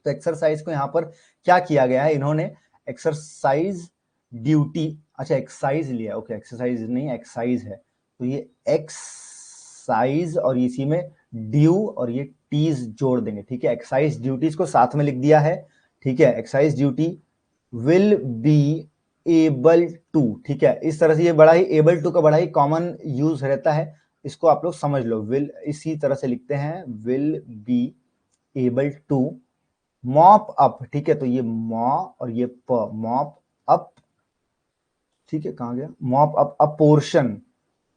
तो एक्सरसाइज को यहां पर क्या किया गया है, इन्होंने एक्सरसाइज ड्यूटी, अच्छा एक्सरसाइज लिया, ओके एक्सरसाइज नहीं एक्सरसाइज है, तो ये एक्साइज और इसी में ड्यू और ये टीज जोड़ देंगे, ठीक है। एक्साइज ड्यूटीज को साथ में लिख दिया है, ठीक है। Excise duty will be able to, ठीक है। इस तरह से ये बड़ा ही एबल टू का बड़ा ही कॉमन यूज रहता है, इसको आप लोग समझ लो। विल इसी तरह से लिखते हैं, will be able to mop up, ठीक है। तो ये मॉ और ये प, मॉप अप, ठीक है। कहां गया मॉप अप अ पोर्शन,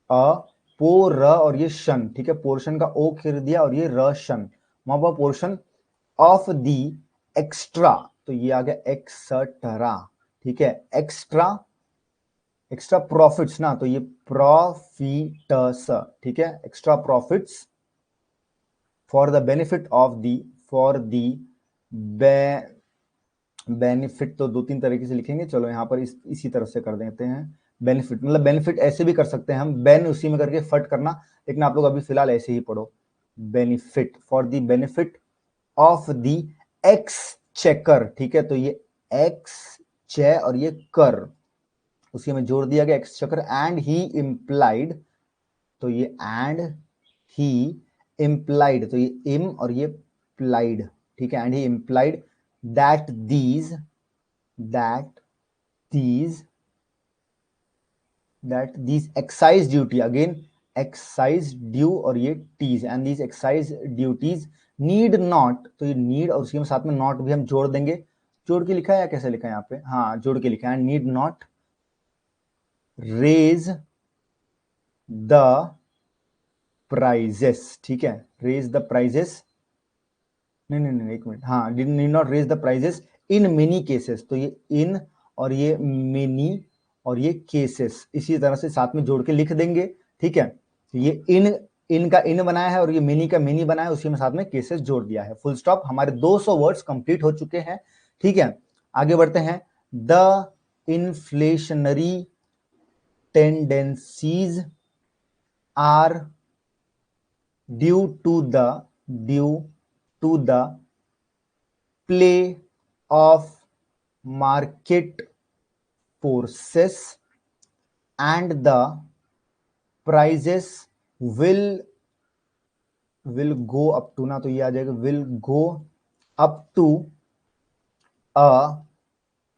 अ पो र और ये शन, ठीक है। पोर्शन का ओ खिर दिया और ये र शन, mop a portion of the extra, तो ये आ गया एक्सट्रा, ठीक है। एक्स्ट्रा, एक्स्ट्रा प्रॉफिट्स ना, तो ये प्रॉफिट्स, ठीक है। Extra profits for the benefit of the, for the benefit तो दो तीन तरीके से लिखेंगे, चलो यहां पर इसी तरह से कर देते हैं। बेनिफिट मतलब बेनिफिट ऐसे भी कर सकते हैं हम, बेन उसी में करके फट करना, लेकिन आप लोग अभी फिलहाल ऐसे ही पढ़ो। Benefit, for the benefit of the x checker, ठीक है। तो ये एक्स चे और ये कर उसी में जोड़ दिया गया, x checker. And he implied, तो ये एंड ही इम्प्लाइड, तो ये इम और ये प्लाइड, ठीक है। And he implied that these, that these excise duty, again excise due और ये tease, and these excise duties need not, तो ये नीड और उसके साथ में नॉट भी हम जोड़ देंगे। जोड़ के लिखा है या कैसे लिखा है यहाँ पे, हाँ जोड़ के लिखा है। Need not raise the prices, ठीक है। रेज द प्राइजेस, नहीं एक मिनट, हाँ need not raise the prices in many cases, तो ये इन और ये मेनी और ये केसेस इसी तरह से साथ में जोड़ के लिख देंगे, ठीक है। तो ये इन का इन बनाया है और ये मेनी का मेनी बनाया है, उसी में साथ में केसेस जोड़ दिया है। Full stop. हमारे 200 वर्ड्स कंप्लीट हो चुके हैं, ठीक है। आगे बढ़ते हैं। The inflationary tendencies are due to the play of market forces and the prices will go up to, ना तो ये आ जाएगा will go up to a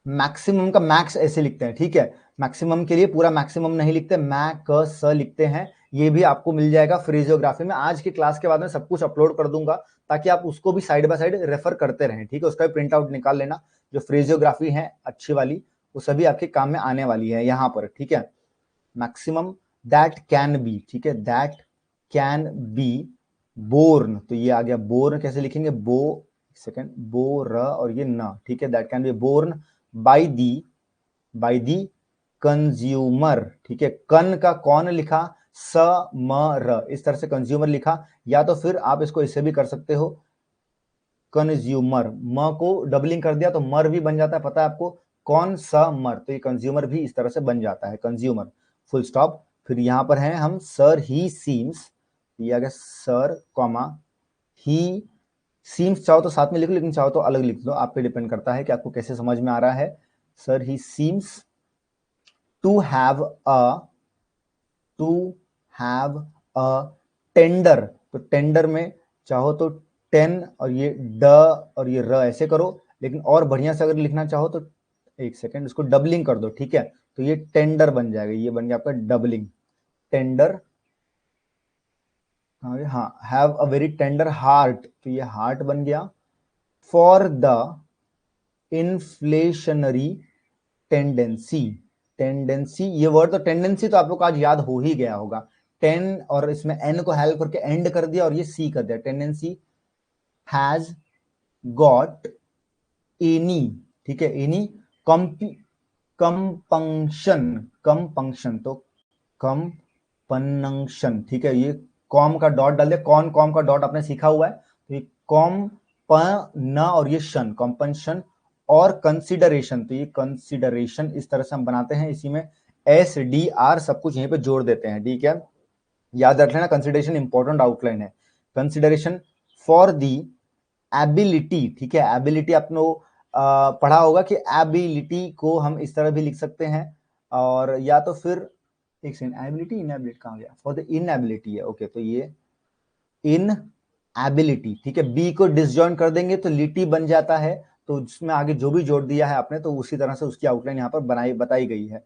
maximum का मैक्स ऐसे लिखते हैं, ठीक है। मैक्सिमम के लिए पूरा मैक्सिमम नहीं लिखते, मैक्स लिखते हैं। ये भी आपको मिल जाएगा फ्रेजियोग्राफी में। आज की क्लास के बाद में सब कुछ अपलोड कर दूंगा ताकि आप उसको भी साइड बाय साइड रेफर करते रहें, ठीक है। उसका भी प्रिंट आउट निकाल लेना। जो फ्रेजियोग्राफी है अच्छी वाली, वो सभी आपके काम में आने वाली है यहाँ पर, ठीक है। मैक्सिमम दैट कैन बी, ठीक है। दैट कैन बी बोर्न, तो ये आ गया बोर्न, कैसे लिखेंगे बो, सेकंड बो र और ये न, ठीक है। That can be borne by the consumer, ठीक है। कन का कौन लिखा, स म र, इस तरह से कंज्यूमर लिखा। या तो फिर आप इसको इससे भी कर सकते हो, कंज्यूमर, म को डबलिंग कर दिया तो मर भी बन जाता है, पता है आपको, कौन सा मर, तो ये कंज्यूमर भी इस तरह से बन जाता है, कंज्यूमर। Full stop. फिर यहां पर है हम सर ही सीम्स, ये आ गया सर कॉमा ही सीम्स, चाहो तो साथ में लिख लो, लेकिन चाहो तो अलग लिख दो, आप पे डिपेंड करता है कि आपको कैसे समझ में आ रहा है। Sir he seems to have a tender, तो टेंडर में चाहो तो टेन और ये ड और ये र ऐसे करो, लेकिन और बढ़िया से अगर लिखना चाहो तो एक सेकेंड इसको डबलिंग कर दो, ठीक है। तो ये टेंडर बन जाएगा, ये बन गया आपका डबलिंग, टेंडर। हाँ have a very tender heart, तो ये हार्ट बन गया। For the inflationary tendency, tendency ये वर्ड, तो टेंडेंसी तो आप लोग को आज याद हो ही गया होगा। टेन और इसमें एन को हेल्प करके एंड कर दिया और ये सी कर दिया। टेंडेंसी हैज गॉट एनी, ठीक है। एनी कंपंक्शन, कंपंक्शन तो कंपनंक्शन, ठीक है। ये कॉम का डॉट डाल दिया, कौन कॉम का डॉट आपने सीखा हुआ है, तो ये कॉम प न और ये शन, कॉम्पनशन। और कंसिडरेशन, तो ये कंसिडरेशन इस तरह से हम बनाते हैं, इसी में एस डी आर सब कुछ यहीं पे जोड़ देते हैं, ठीक है। याद रख लेना, कंसिडरेशन इंपॉर्टेंट आउटलाइन है। कंसिडरेशन फॉर दी एबिलिटी, ठीक है। एबिलिटी आपने पढ़ा होगा कि एबिलिटी को हम इस तरह भी लिख सकते हैं, और या तो फिर एक सेकंड, एबिलिटी इनएबिलिटी कहाँ गया, फॉर द इनएबिलिटी है, ओके, तो ये इन एबिलिटी, ठीक है, बी को डिसजॉइन कर देंगे तो लिटी बन जाता है, तो जिसमें आगे जो भी जोड़ दिया है आपने तो उसी तरह से उसकी आउटलाइन यहाँ पर बताई गई है।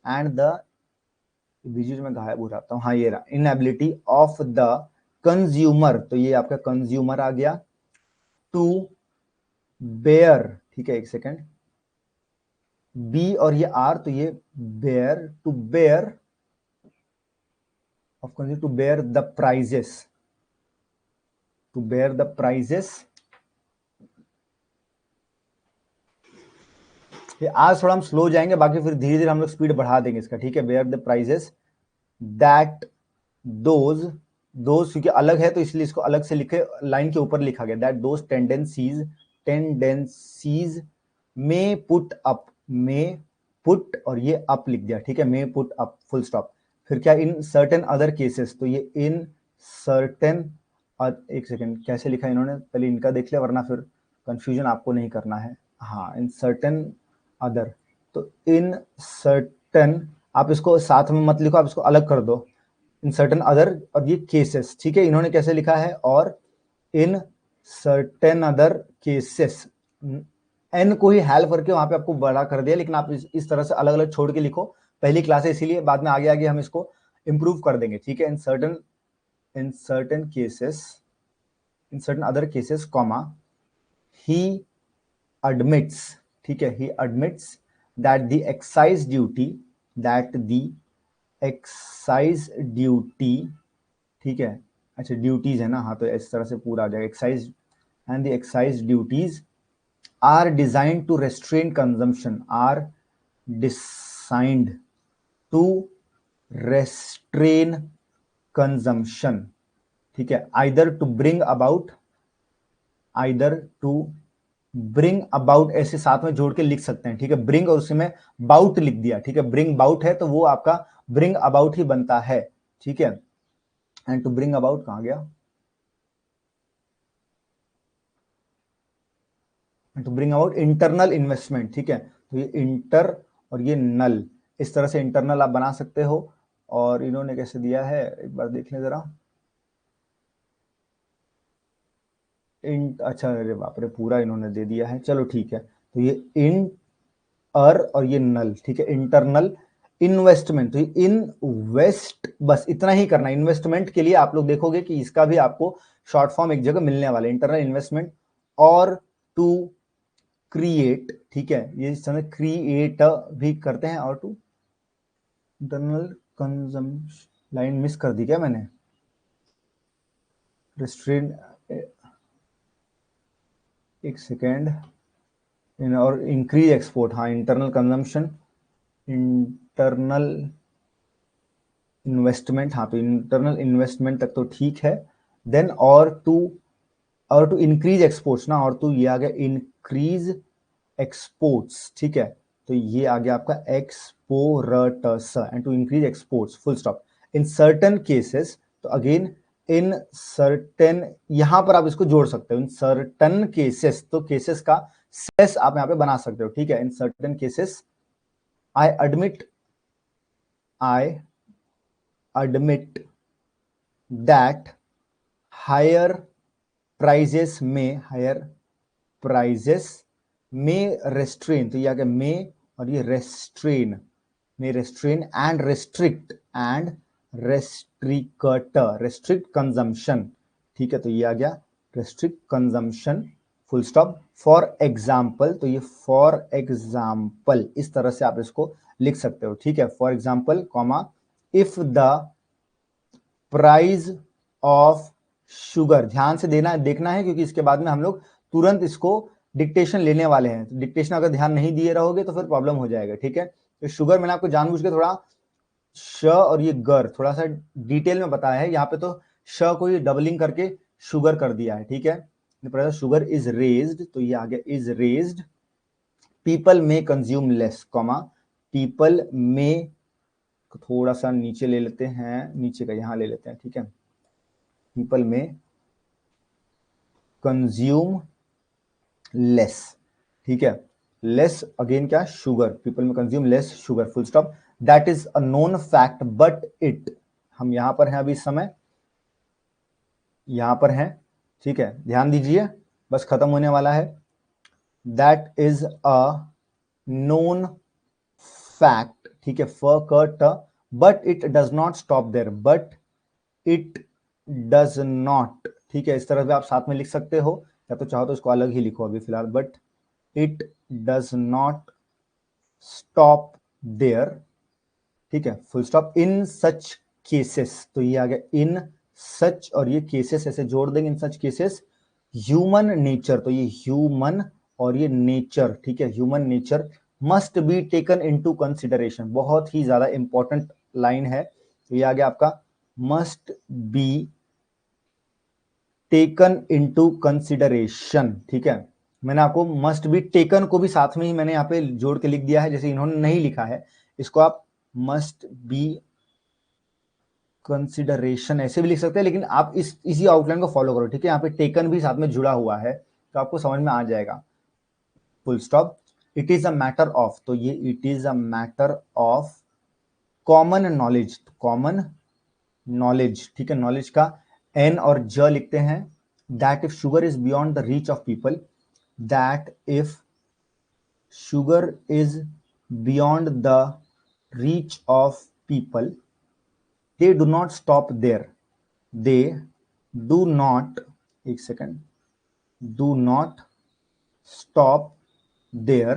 एंड द बीच में गायब हो जाता हूँ, हाँ ये रहा, इनएबिलिटी ऑफ द कंज्यूमर, तो ये आपका कंज्यूमर आ गया, टू बेयर, ठीक है, एक सेकेंड, बी और ये आर, तो ये bear, to bear of consumer, to bear the prices, to bear the prices, ये आज थोड़ा हम स्लो जाएंगे, बाकी फिर धीरे धीरे हम लोग स्पीड बढ़ा देंगे इसका, ठीक है, bear the prices that those, those क्योंकि अलग है तो इसलिए इसको अलग से लिखे, लाइन के ऊपर लिखा गया, that those tendencies may put up, may put और ये अप लिख दिया, ठीक है, मे पुट अप फुल स्टॉप, फिर क्या, इन सर्टेन अदर केसेस, तो ये इन सर्टेन, एक सेकेंड कैसे लिखा इन्होंने, पहले इनका देख लिया वरना फिर कंफ्यूजन आपको नहीं करना है, हाँ, इन सर्टेन अदर, तो इन सर्टेन, आप इसको साथ में मत लिखो, आप इसको अलग कर दो, इन सर्टेन अदर और ये केसेस, ठीक है, इन्होंने कैसे लिखा है, और in certain other cases, an को ही हेल्प करके वहां पे आपको बड़ा कर दिया, लेकिन आप इस तरह से अलग अलग छोड़ के लिखो, पहली क्लास है इसीलिए, बाद में आगे आगे हम इसको इंप्रूव कर देंगे, ठीक है, in certain cases, in certain other cases comma, he admits, ठीक है, he admits that the excise duty, that the excise duty, ठीक है, अच्छा ड्यूटीज है ना, हाँ, तो इस तरह से पूरा आ जाएगा, excise and the excise duties are designed to restrain consumption, are designed to restrain consumption, ठीक है, आइदर टू ब्रिंग अबाउट, ऐसे साथ में जोड़ के लिख सकते हैं, ठीक है, ब्रिंग और उसमें बाउट लिख दिया, ठीक है, ब्रिंग बाउट है तो वो आपका ब्रिंग अबाउट ही बनता है, ठीक है, एंड टू ब्रिंग अबाउट कहां गया, to bring about internal investment, ठीक है, तो ये इंटर और ये नल, इस तरह से इंटरनल आप बना सकते हो, और इन्होंने कैसे दिया है एक बार देख लें जरा, अच्छा, अरे बाप रे, पूरा इन्होंने दे दिया है, चलो ठीक है, तो ये इन और ये नल, ठीक है, इंटरनल इन्वेस्टमेंट, तो ये इन्वेस्ट, बस इतना ही करना, इन्वेस्टमेंट के लिए आप लोग देखोगे कि इसका भी आपको शॉर्ट फॉर्म एक जगह मिलने वाला है, इंटरनल इन्वेस्टमेंट, और टू क्रिएट, ठीक है, ये इस समय क्रिएट भी करते हैं, और to internal consumption, line miss कर दी क्या मैंने, रिस्ट्रेन, एक सेकेंड, और इंक्रीज एक्सपोर्ट, हाँ, इंटरनल कंजम्पशन, इंटरनल इन्वेस्टमेंट, हाँ, तो इंटरनल इन्वेस्टमेंट तक तो ठीक है, देन और टू इंक्रीज एक्सपोर्ट्स ना, और टू ये आ गया इंक्रीज एक्सपोर्ट्स, ठीक है, तो ये आ गया आपका exports, and to increase exports full stop, in certain cases, तो अगेन इन सर्टेन, यहां पर आप इसको जोड़ सकते हो, इन सर्टेन केसेस, तो केसेस का सेस आप यहां पे बना सकते हो, ठीक है, in certain cases I admit that higher prices may restrain, तो ये आ गया मे और ये restrain, may restrain and restrict consumption, ठीक है, तो ये आ गया restrict consumption full stop, for example, तो ये फॉर एग्जाम्पल इस तरह से आप इसको लिख सकते हो, ठीक है, for example comma, if the price of sugar, ध्यान से देखना है क्योंकि इसके बाद में हम लोग तुरंत इसको डिक्टेशन लेने वाले हैं, तो डिक्टेशन अगर ध्यान नहीं दिए रहोगे तो फिर प्रॉब्लम हो जाएगा, ठीक है, तो शुगर मैंने आपको जानबूझ के थोड़ा श और ये गर थोड़ा सा डिटेल में बताया है, यहाँ पे तो श को ये डबलिंग करके शुगर कर दिया है, ठीक है, शुगर इज रेज्ड, तो ये आ गया is raised, people may consume less, comma, people may, थोड़ा सा नीचे ले लेते हैं, नीचे का यहां ले लेते हैं, ठीक है, पीपल में कंज्यूम लेस, ठीक है, लेस अगेन क्या, शुगर, पीपल में consume less sugar full stop, that is a known fact but it, हम यहां पर हैं अभी इस समय, यहां पर हैं, ठीक है, ध्यान दीजिए, बस खत्म होने वाला है। That is a known fact, ठीक है, but it does not stop there, but it does not, ठीक है, इस तरह से आप साथ में लिख सकते हो, या तो चाहो तो इसको अलग ही लिखो अभी फिलहाल, but it does not stop there, ठीक है, full stop, in such cases, तो ये आ गया इन सच, और ये केसेस ऐसे जोड़ देंगे, इन सच केसेस ह्यूमन नेचर, तो ये ह्यूमन और ये नेचर, ठीक है, human nature must be taken into consideration, बहुत ही ज्यादा इंपॉर्टेंट लाइन है, तो ये आ गया आपका must be taken into consideration, ठीक है, मैंने आपको मस्ट बी टेकन को भी साथ में ही मैंने यहाँ पे जोड़ के लिख दिया है, जैसे इन्होंने नहीं लिखा है, इसको आप मस्ट बी कंसिडरेशन ऐसे भी लिख सकते हैं, लेकिन आप इसी आउटलाइन को फॉलो करो, ठीक है, यहाँ पे टेकन भी साथ में जुड़ा हुआ है, तो आपको समझ में आ जाएगा, full stop. It is a matter of, तो ये it is a matter of common knowledge, common knowledge, ठीक है, नॉलेज का एन और ज लिखते हैं, that if sugar is beyond the reach of people, that if sugar is beyond the reach of people, they do not stop there, they do not, एक second, do not stop there,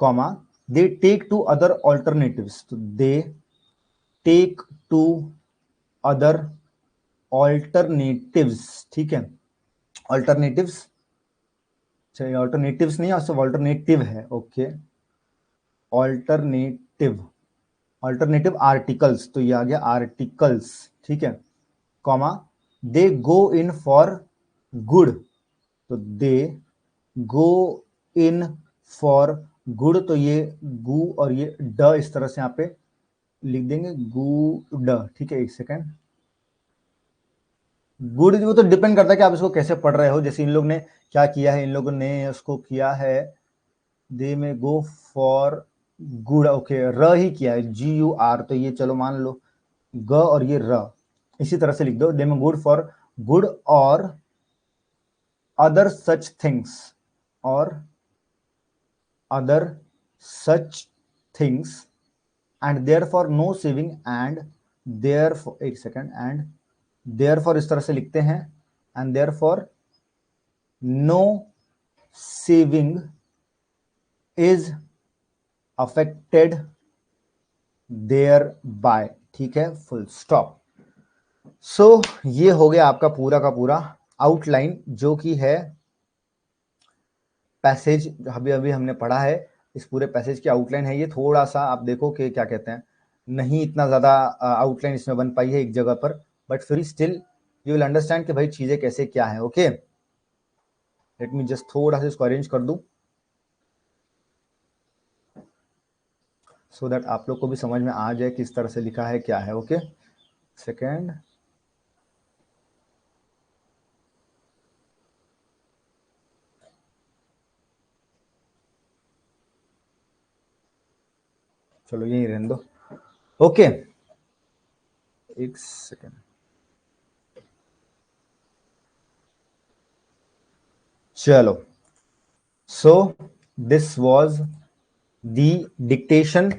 comma, they take to other alternatives, तो they take to other alternatives, ठीक है, alternatives, चलिए alternatives नहीं है, सिर्फ alternative है, ओके, alternative, alternative articles, तो ये आ गया articles, ठीक है, comma, they go in for good, तो दे गो इन फॉर गुड, तो ये गु और ये ड इस तरह से यहाँ पे लिख देंगे, गुड, ठीक है, एक सेकेंड, गुड वो तो डिपेंड करता है कि आप इसको कैसे पढ़ रहे हो, जैसे इन लोग ने क्या किया है, इन लोगों ने उसको किया है, दे में गो फॉर गुड, ओके, र ही किया है, GUR, तो ये चलो मान लो ग और ये र, इसी तरह से लिख दो, दे में गुड फॉर गुड और other such things, or other such things, and therefore no saving, and therefore, एक सेकेंड, and therefore इस तरह से लिखते हैं, and therefore no saving is affected thereby, ठीक है, फुल स्टॉप। सो ये हो गया आपका पूरा का पूरा आउटलाइन, जो कि है पैसेज, अभी अभी हमने पढ़ा है, इस पूरे पैसेज की आउटलाइन है ये, थोड़ा सा आप देखो कि क्या कहते हैं, नहीं इतना ज़्यादा आउटलाइन इसमें बन पाई है एक जगह पर, बट फिर स्टिल यू विल अंडरस्टैंड कि भाई चीज़ें कैसे क्या है, ओके, लेट मी जस्ट थोड़ा सा इसको अरेंज कर दूं, सो दैट आप लोग को भी समझ में आ जाए किस तरह से लिखा है क्या है, ओके, सेकेंड, चलो यही रहने दो, ओके, एक सेकेंड, चलो, so this was the dictation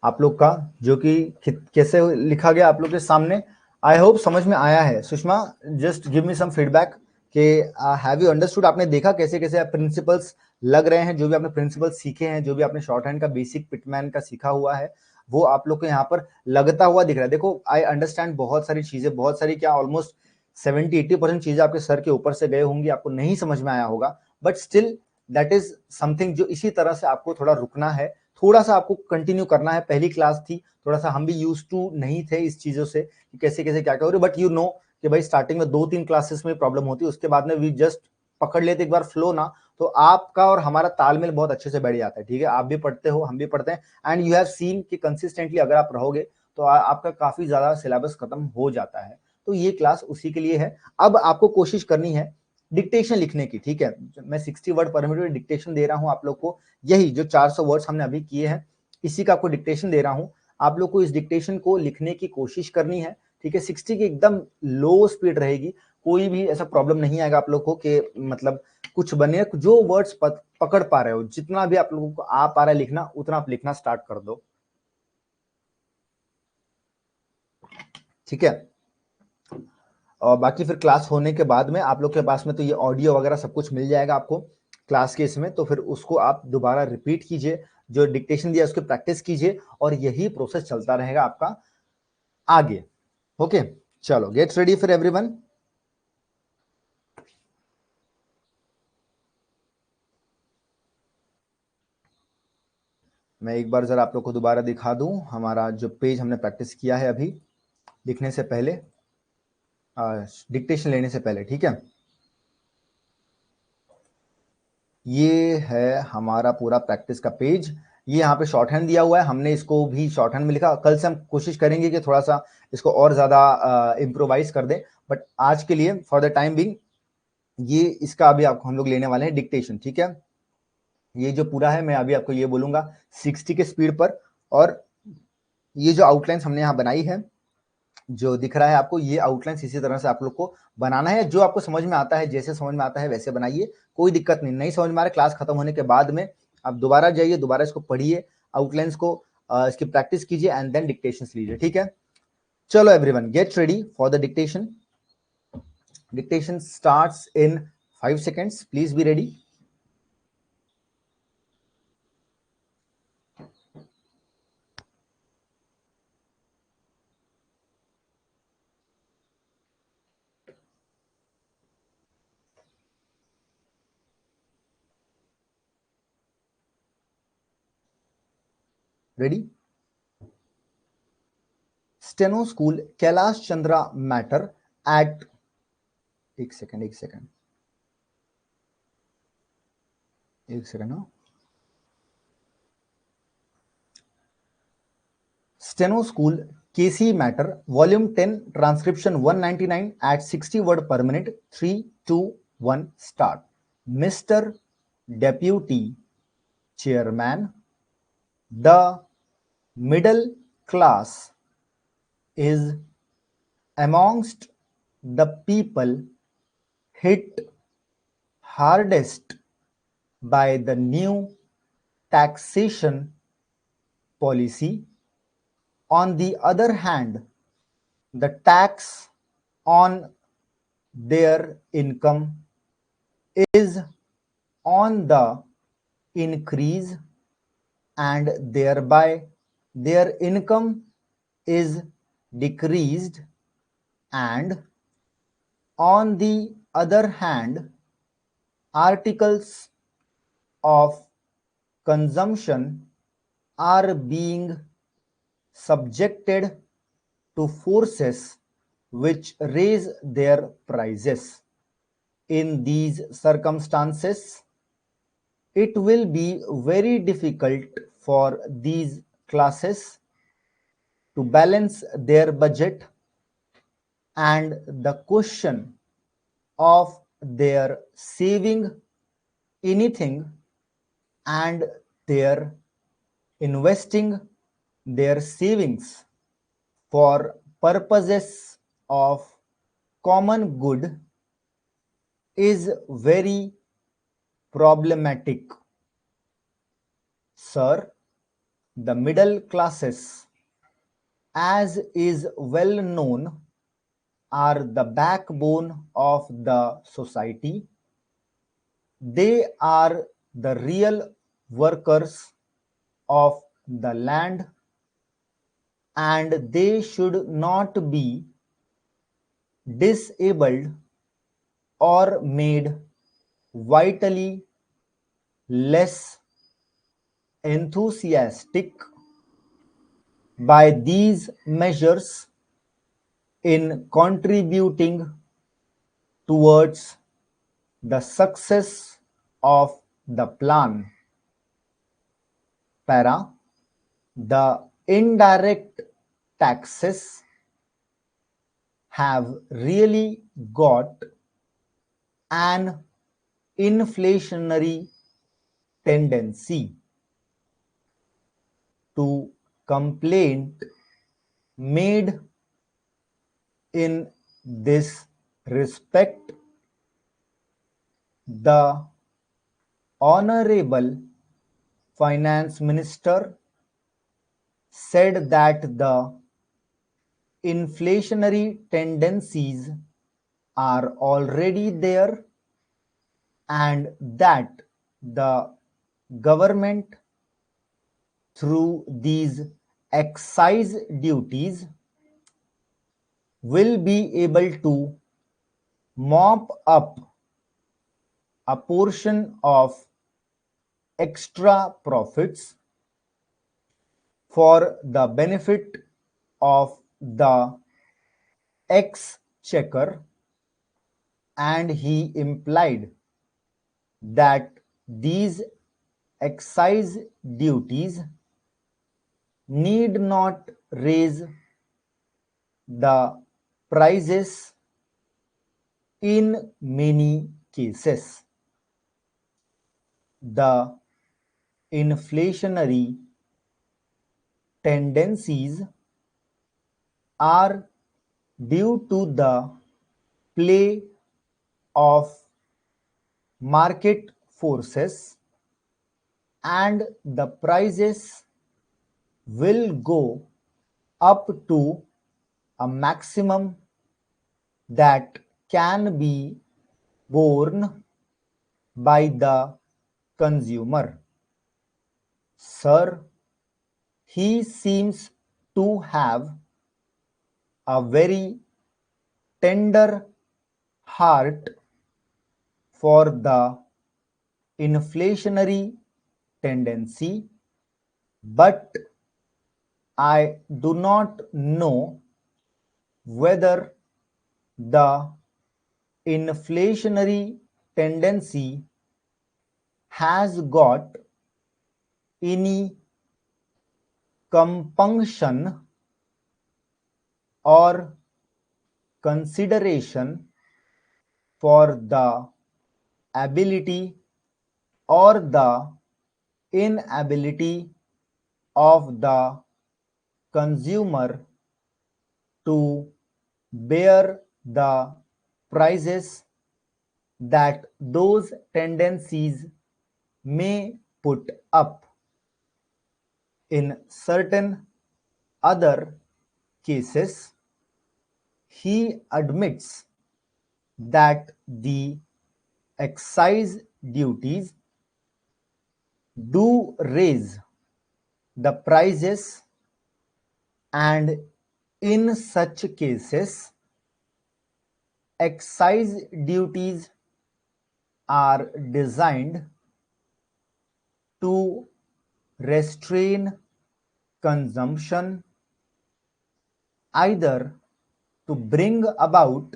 आप लोग का, जो कि कैसे लिखा गया आप लोग के सामने, आई होप समझ में आया है। Sushma, just give me some feedback कि हैव यू अंडरस्टूड, आपने देखा कैसे कैसे प्रिंसिपल्स लग रहे हैं, जो भी आपने प्रिंसिपल्स सीखे हैं, जो भी आपने शॉर्ट हैंड का बेसिक पिटमैन का सीखा हुआ है, वो आप लोग को यहाँ पर लगता हुआ दिख रहा है। देखो, आई अंडरस्टैंड बहुत सारी चीजें, बहुत सारी क्या ऑलमोस्ट 70-80% चीजें आपके सर के ऊपर से गए होंगी, आपको नहीं समझ में आया होगा, but still that is something जो इसी तरह से आपको थोड़ा रुकना है, थोड़ा सा आपको कंटिन्यू करना है। पहली क्लास थी, थोड़ा सा हम भी यूज टू नहीं थे इस चीजों से कि कैसे कैसे क्या क्या हो रही है, बट यू नो कि भाई स्टार्टिंग में 2-3 क्लासेस में प्रॉब्लम होती है, उसके बाद में वी जस्ट पकड़ लेते एक बार फ्लो ना, तो आपका और हमारा तालमेल बहुत अच्छे से बैठ जाता है, ठीक है, आप भी पढ़ते हो, हम भी पढ़ते हैं, एंड यू हैव सीन कि कंसिस्टेंटली अगर आप रहोगे तो आपका काफी ज्यादा सिलेबस खत्म हो जाता है। तो ये क्लास उसी के लिए है। अब आपको कोशिश करनी है डिक्टेशन लिखने की, ठीक है, मैं 60 वर्ड पर मिनट डिक्टेशन दे रहा हूं आप लोग को, यही जो 400 वर्ड्स हमने अभी किए हैं, इसी का आपको डिक्टेशन दे रहा हूं, आप लोग को इस डिक्टेशन को लिखने की कोशिश करनी है, ठीक है। 60 की एकदम लो स्पीड रहेगी, कोई भी ऐसा प्रॉब्लम नहीं आएगा आप लोग को कि मतलब कुछ बने, जो वर्ड्स पकड़ पा रहे हो, जितना भी आप लोगों को आ पा रहा है लिखना, उतना आप लिखना स्टार्ट कर दो, ठीक है। और बाकी फिर क्लास होने के बाद में आप लोग के पास में तो ये ऑडियो वगैरह सब कुछ मिल जाएगा आपको क्लास के इसमें, तो फिर उसको आप दोबारा रिपीट कीजिए, जो डिक्टेशन दिया उसकी प्रैक्टिस कीजिए, और यही प्रोसेस चलता रहेगा आपका आगे। ओके, चलो गेट रेडी फॉर एवरीवन। मैं एक बार जरा आप लोग को दोबारा दिखा दूं हमारा जो पेज हमने प्रैक्टिस किया है अभी लिखने से पहले, डिक्टेशन लेने से पहले, ठीक है। ये है हमारा पूरा प्रैक्टिस का पेज, ये यहाँ पे शॉर्ट हैंड दिया हुआ है, हमने इसको भी शॉर्ट हैंड में लिखा। कल से हम कोशिश करेंगे कि थोड़ा सा इसको और ज्यादा इम्प्रोवाइज कर दें, बट आज के लिए फॉर द टाइम बिंग ये इसका अभी आप हम लोग लेने वाले हैं डिक्टेशन, ठीक है। ये जो पूरा है मैं अभी आपको ये बोलूंगा 60 के स्पीड पर, और ये जो आउटलाइंस हमने यहाँ बनाई है, जो दिख रहा है आपको, ये आउटलाइंस इसी तरह से आप लोग को बनाना है। जो आपको समझ में आता है, जैसे समझ में आता है वैसे बनाइए, कोई दिक्कत नहीं। नहीं समझ में आ रहा, क्लास खत्म होने के बाद में आप दोबारा जाइए, दोबारा इसको पढ़िए, आउटलाइंस को इसकी प्रैक्टिस कीजिए, एंड देन डिक्टेशन लीजिए, ठीक है। चलो everyone, get ready for the dictation. Dictation starts in 5 seconds, please be ready. Ready. Steno school Kailash Chandra matter at, एक सेकंड एक सेकंड एक सेकंड, हाँ। Steno school K C matter volume 10 transcription 199 at 60 word per minute, 3 2 1 start। Mr. Deputy Chairman, the middle class is amongst the people hit hardest by the new taxation policy. On the other hand, the tax on their income is on the increase, and thereby their income is decreased, and on the other hand, articles of consumption are being subjected to forces which raise their prices. In these circumstances, it will be very difficult for these classes to balance their budget, and the question of their saving anything and their investing their savings for purposes of common good is very problematic. Sir, the middle classes, as is well known, are the backbone of the society. They are the real workers of the land, and they should not be disabled or made vitally less enthusiastic by these measures in contributing towards the success of the plan. Para, the indirect taxes have really got an inflationary tendency. to complaint made in this respect, the Honorable Finance Minister said that the inflationary tendencies are already there and that the government, through these excise duties, will be able to mop up a portion of extra profits for the benefit of the exchequer, and he implied that these excise duties need not raise the prices in many cases. The inflationary tendencies are due to the play of market forces, and the prices will go up to a maximum that can be borne by the consumer. Sir, he seems to have a very tender heart for the inflationary tendency, but I do not know whether the inflationary tendency has got any compunction or consideration for the ability or the inability of the consumer to bear the prices that those tendencies may put up. In certain other cases, he admits that the excise duties do raise the prices, and in such cases, excise duties are designed to restrain consumption, either to bring about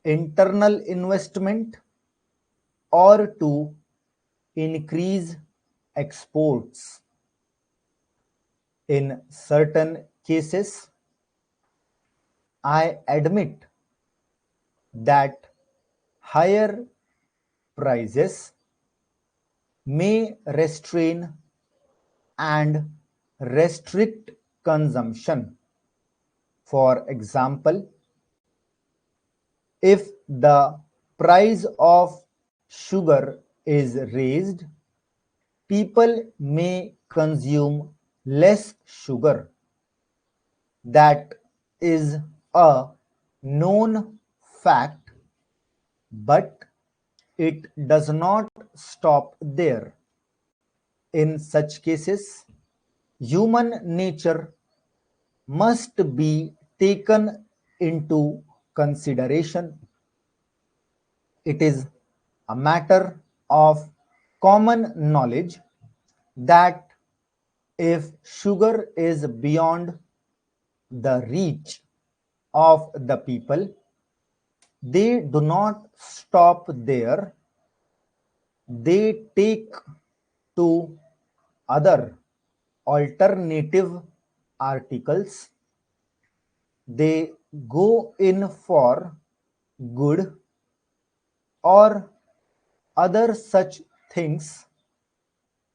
internal investment or to increase exports. In certain cases, I admit that higher prices may restrain and restrict consumption. For example, if the price of sugar is raised, people may consume less sugar. That is a known fact, but it does not stop there. In such cases, human nature must be taken into consideration. It is a matter of common knowledge that if sugar is beyond the reach of the people, they do not stop there. They take to other alternative articles. They go in for good or other such things,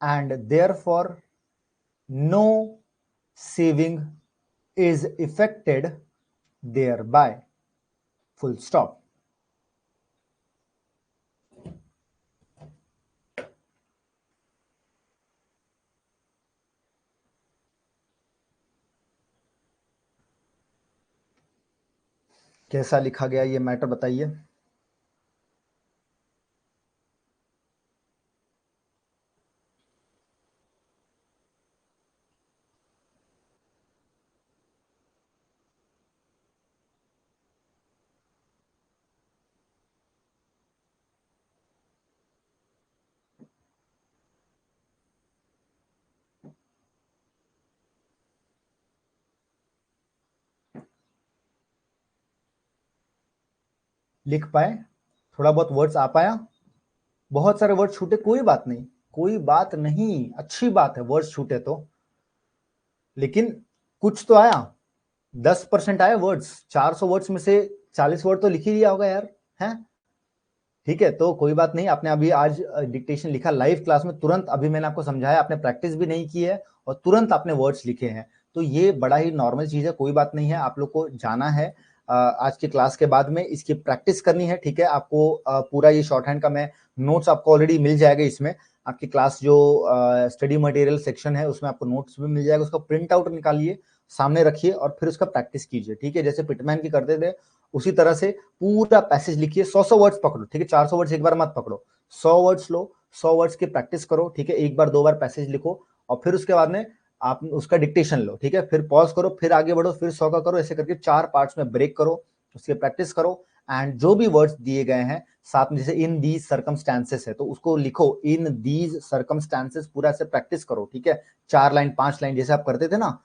and therefore no saving is effected thereby, full stop. कैसा लिखा गया ये मैटर बताइए। लिख पाए, थोड़ा बहुत वर्ड्स आ पाया, बहुत सारे वर्ड छूटे, कोई बात नहीं, कोई बात नहीं, अच्छी बात है वर्ड्स छूटे तो, लेकिन कुछ तो आया। 10% आए वर्ड्स, 400 वर्ड्स में से 40 वर्ड तो लिख ही लिया होगा यार, हैं? ठीक है, तो कोई बात नहीं। आपने अभी आज डिक्टेशन लिखा लाइव क्लास में, तुरंत अभी मैंने आपको समझाया, आपने प्रैक्टिस भी नहीं की है और तुरंत आपने वर्ड्स लिखे हैं, तो ये बड़ा ही नॉर्मल चीज है, कोई बात नहीं है। आप लोग को जाना है आज की क्लास के बाद में इसकी प्रैक्टिस करनी है, ठीक है। आपको पूरा ये शॉर्ट हैंड का मैं नोट्स आपको ऑलरेडी मिल जाएगा, इसमें आपकी क्लास जो स्टडी मटेरियल सेक्शन है उसमें आपको नोट्स भी मिल जाएगा, उसका प्रिंट आउट निकालिए, सामने रखिए और फिर उसका प्रैक्टिस कीजिए, ठीक है। जैसे पिटमैन की करते थे उसी तरह से पूरा पैसेज लिखिए, 100 वर्ड्स पकड़ो, ठीक है। 400 वर्ड्स एक बार मत पकड़ो, 100 वर्ड्स लो, 100 वर्ड्स की प्रैक्टिस करो, ठीक है। एक बार दो बार पैसेज लिखो और फिर उसके बाद में आप उसका डिक्टेशन लो, ठीक है। फिर पॉज करो, फिर आगे बढ़ो, फिर 100 का करो, ऐसे करके 4 पार्ट्स में ब्रेक करो, उसकी प्रैक्टिस करो। एंड जो भी वर्ड्स दिए गए हैं साथ में, जैसे इन दीज सर्कमस्टांसेस है तो उसको लिखो, इन दीज सर्कमस्टांसेस पूरा से प्रैक्टिस करो, ठीक है। 4 लाइन 5 लाइन जैसे आप करते थे ना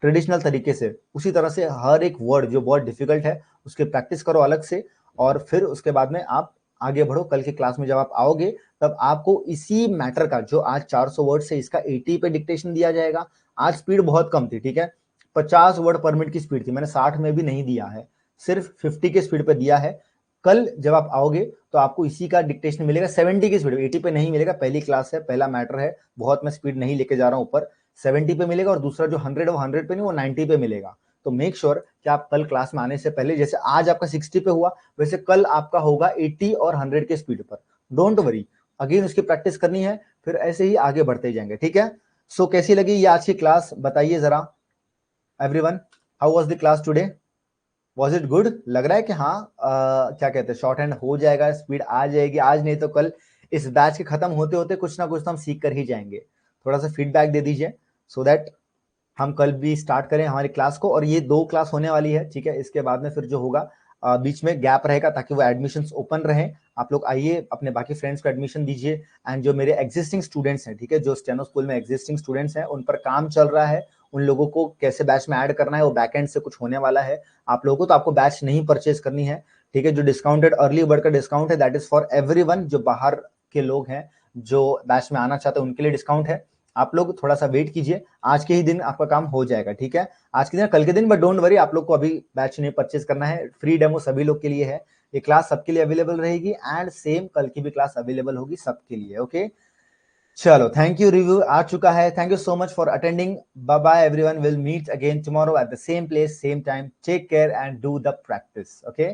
ट्रेडिशनल तरीके से, उसी तरह से हर एक वर्ड जो बहुत डिफिकल्ट है उसकी प्रैक्टिस करो अलग से, और फिर उसके बाद में आप आगे बढ़ो। कल की क्लास में जब आप आओगे तब आपको इसी मैटर का जो आज 400 वर्ड से इसका 80 पे डिक्टेशन दिया जाएगा। आज स्पीड बहुत कम थी, ठीक है, 50 वर्ड पर मिनट की स्पीड थी, मैंने 60 में भी नहीं दिया है, सिर्फ 50 के स्पीड पे दिया है। कल जब आप आओगे तो आपको इसी का डिक्टेशन मिलेगा 70 की स्पीड, 80 पे नहीं मिलेगा, पहली क्लास है, पहला मैटर है, बहुत मैं स्पीड नहीं लेके जा रहा हूं ऊपर, 70 पे मिलेगा। और दूसरा जो 100 है वो 100 पे नहीं, वो 90 पे मिलेगा। तो मेक श्योर कि आप कल क्लास में आने से पहले, जैसे आज आपका 60 पे हुआ वैसे कल आपका होगा 80 और 100 के स्पीड पर। डोंट वरी, अगेन उसकी प्रैक्टिस करनी है, फिर ऐसे ही आगे बढ़ते जाएंगे, ठीक है। सो कैसी लगी ये आज की क्लास बताइए जरा everyone, how was the class today? Was it good? लग रहा है कि हाँ क्या कहते हैं, शॉर्ट हैंड हो जाएगा, स्पीड आ जाएगी, आज नहीं तो कल इस बैच के खत्म होते होते कुछ ना कुछ तो हम सीख कर ही जाएंगे। थोड़ा सा फीडबैक दे दीजिए सो दैट हम कल भी स्टार्ट करें हमारी क्लास को। और ये 2 क्लास होने वाली है, ठीक है। इसके बाद में फिर जो होगा बीच में गैप रहेगा ताकि वो एडमिशंस ओपन रहे। आप लोग आइए, अपने बाकी फ्रेंड्स को एडमिशन दीजिए। एंड जो मेरे एग्जिस्टिंग स्टूडेंट्स हैं, ठीक है, जो स्टेनो स्कूल में एग्जिस्टिंग स्टूडेंट्स हैं, उन पर काम चल रहा है, उन लोगों को कैसे बैच में ऐड करना है, वो बैकएंड से कुछ होने वाला है आप लोगों को। तो आपको बैच नहीं परचेज करनी है, ठीक है। जो डिस्काउंटेड अर्ली बर्ड का डिस्काउंट है दैट इज फॉर एवरीवन, जो बाहर के लोग हैं जो बैच में आना चाहते हैं उनके लिए डिस्काउंट है। आप लोग थोड़ा सा वेट कीजिए, आज के ही दिन आपका काम हो जाएगा, ठीक है। आज के दिन, कल के दिन, बट डोंट वरी, आप लोग को अभी बैच नहीं परचेज करना है, फ्री डेमो सभी लोग के लिए है, ये क्लास सबके लिए अवेलेबल रहेगी एंड सेम कल की भी क्लास अवेलेबल होगी सबके लिए, ओके। चलो, थैंक यू, रिव्यू आ चुका है, thank you so much for attending, bye bye everyone, will meet again tomorrow at the same place same time, take care and do the practice, okay.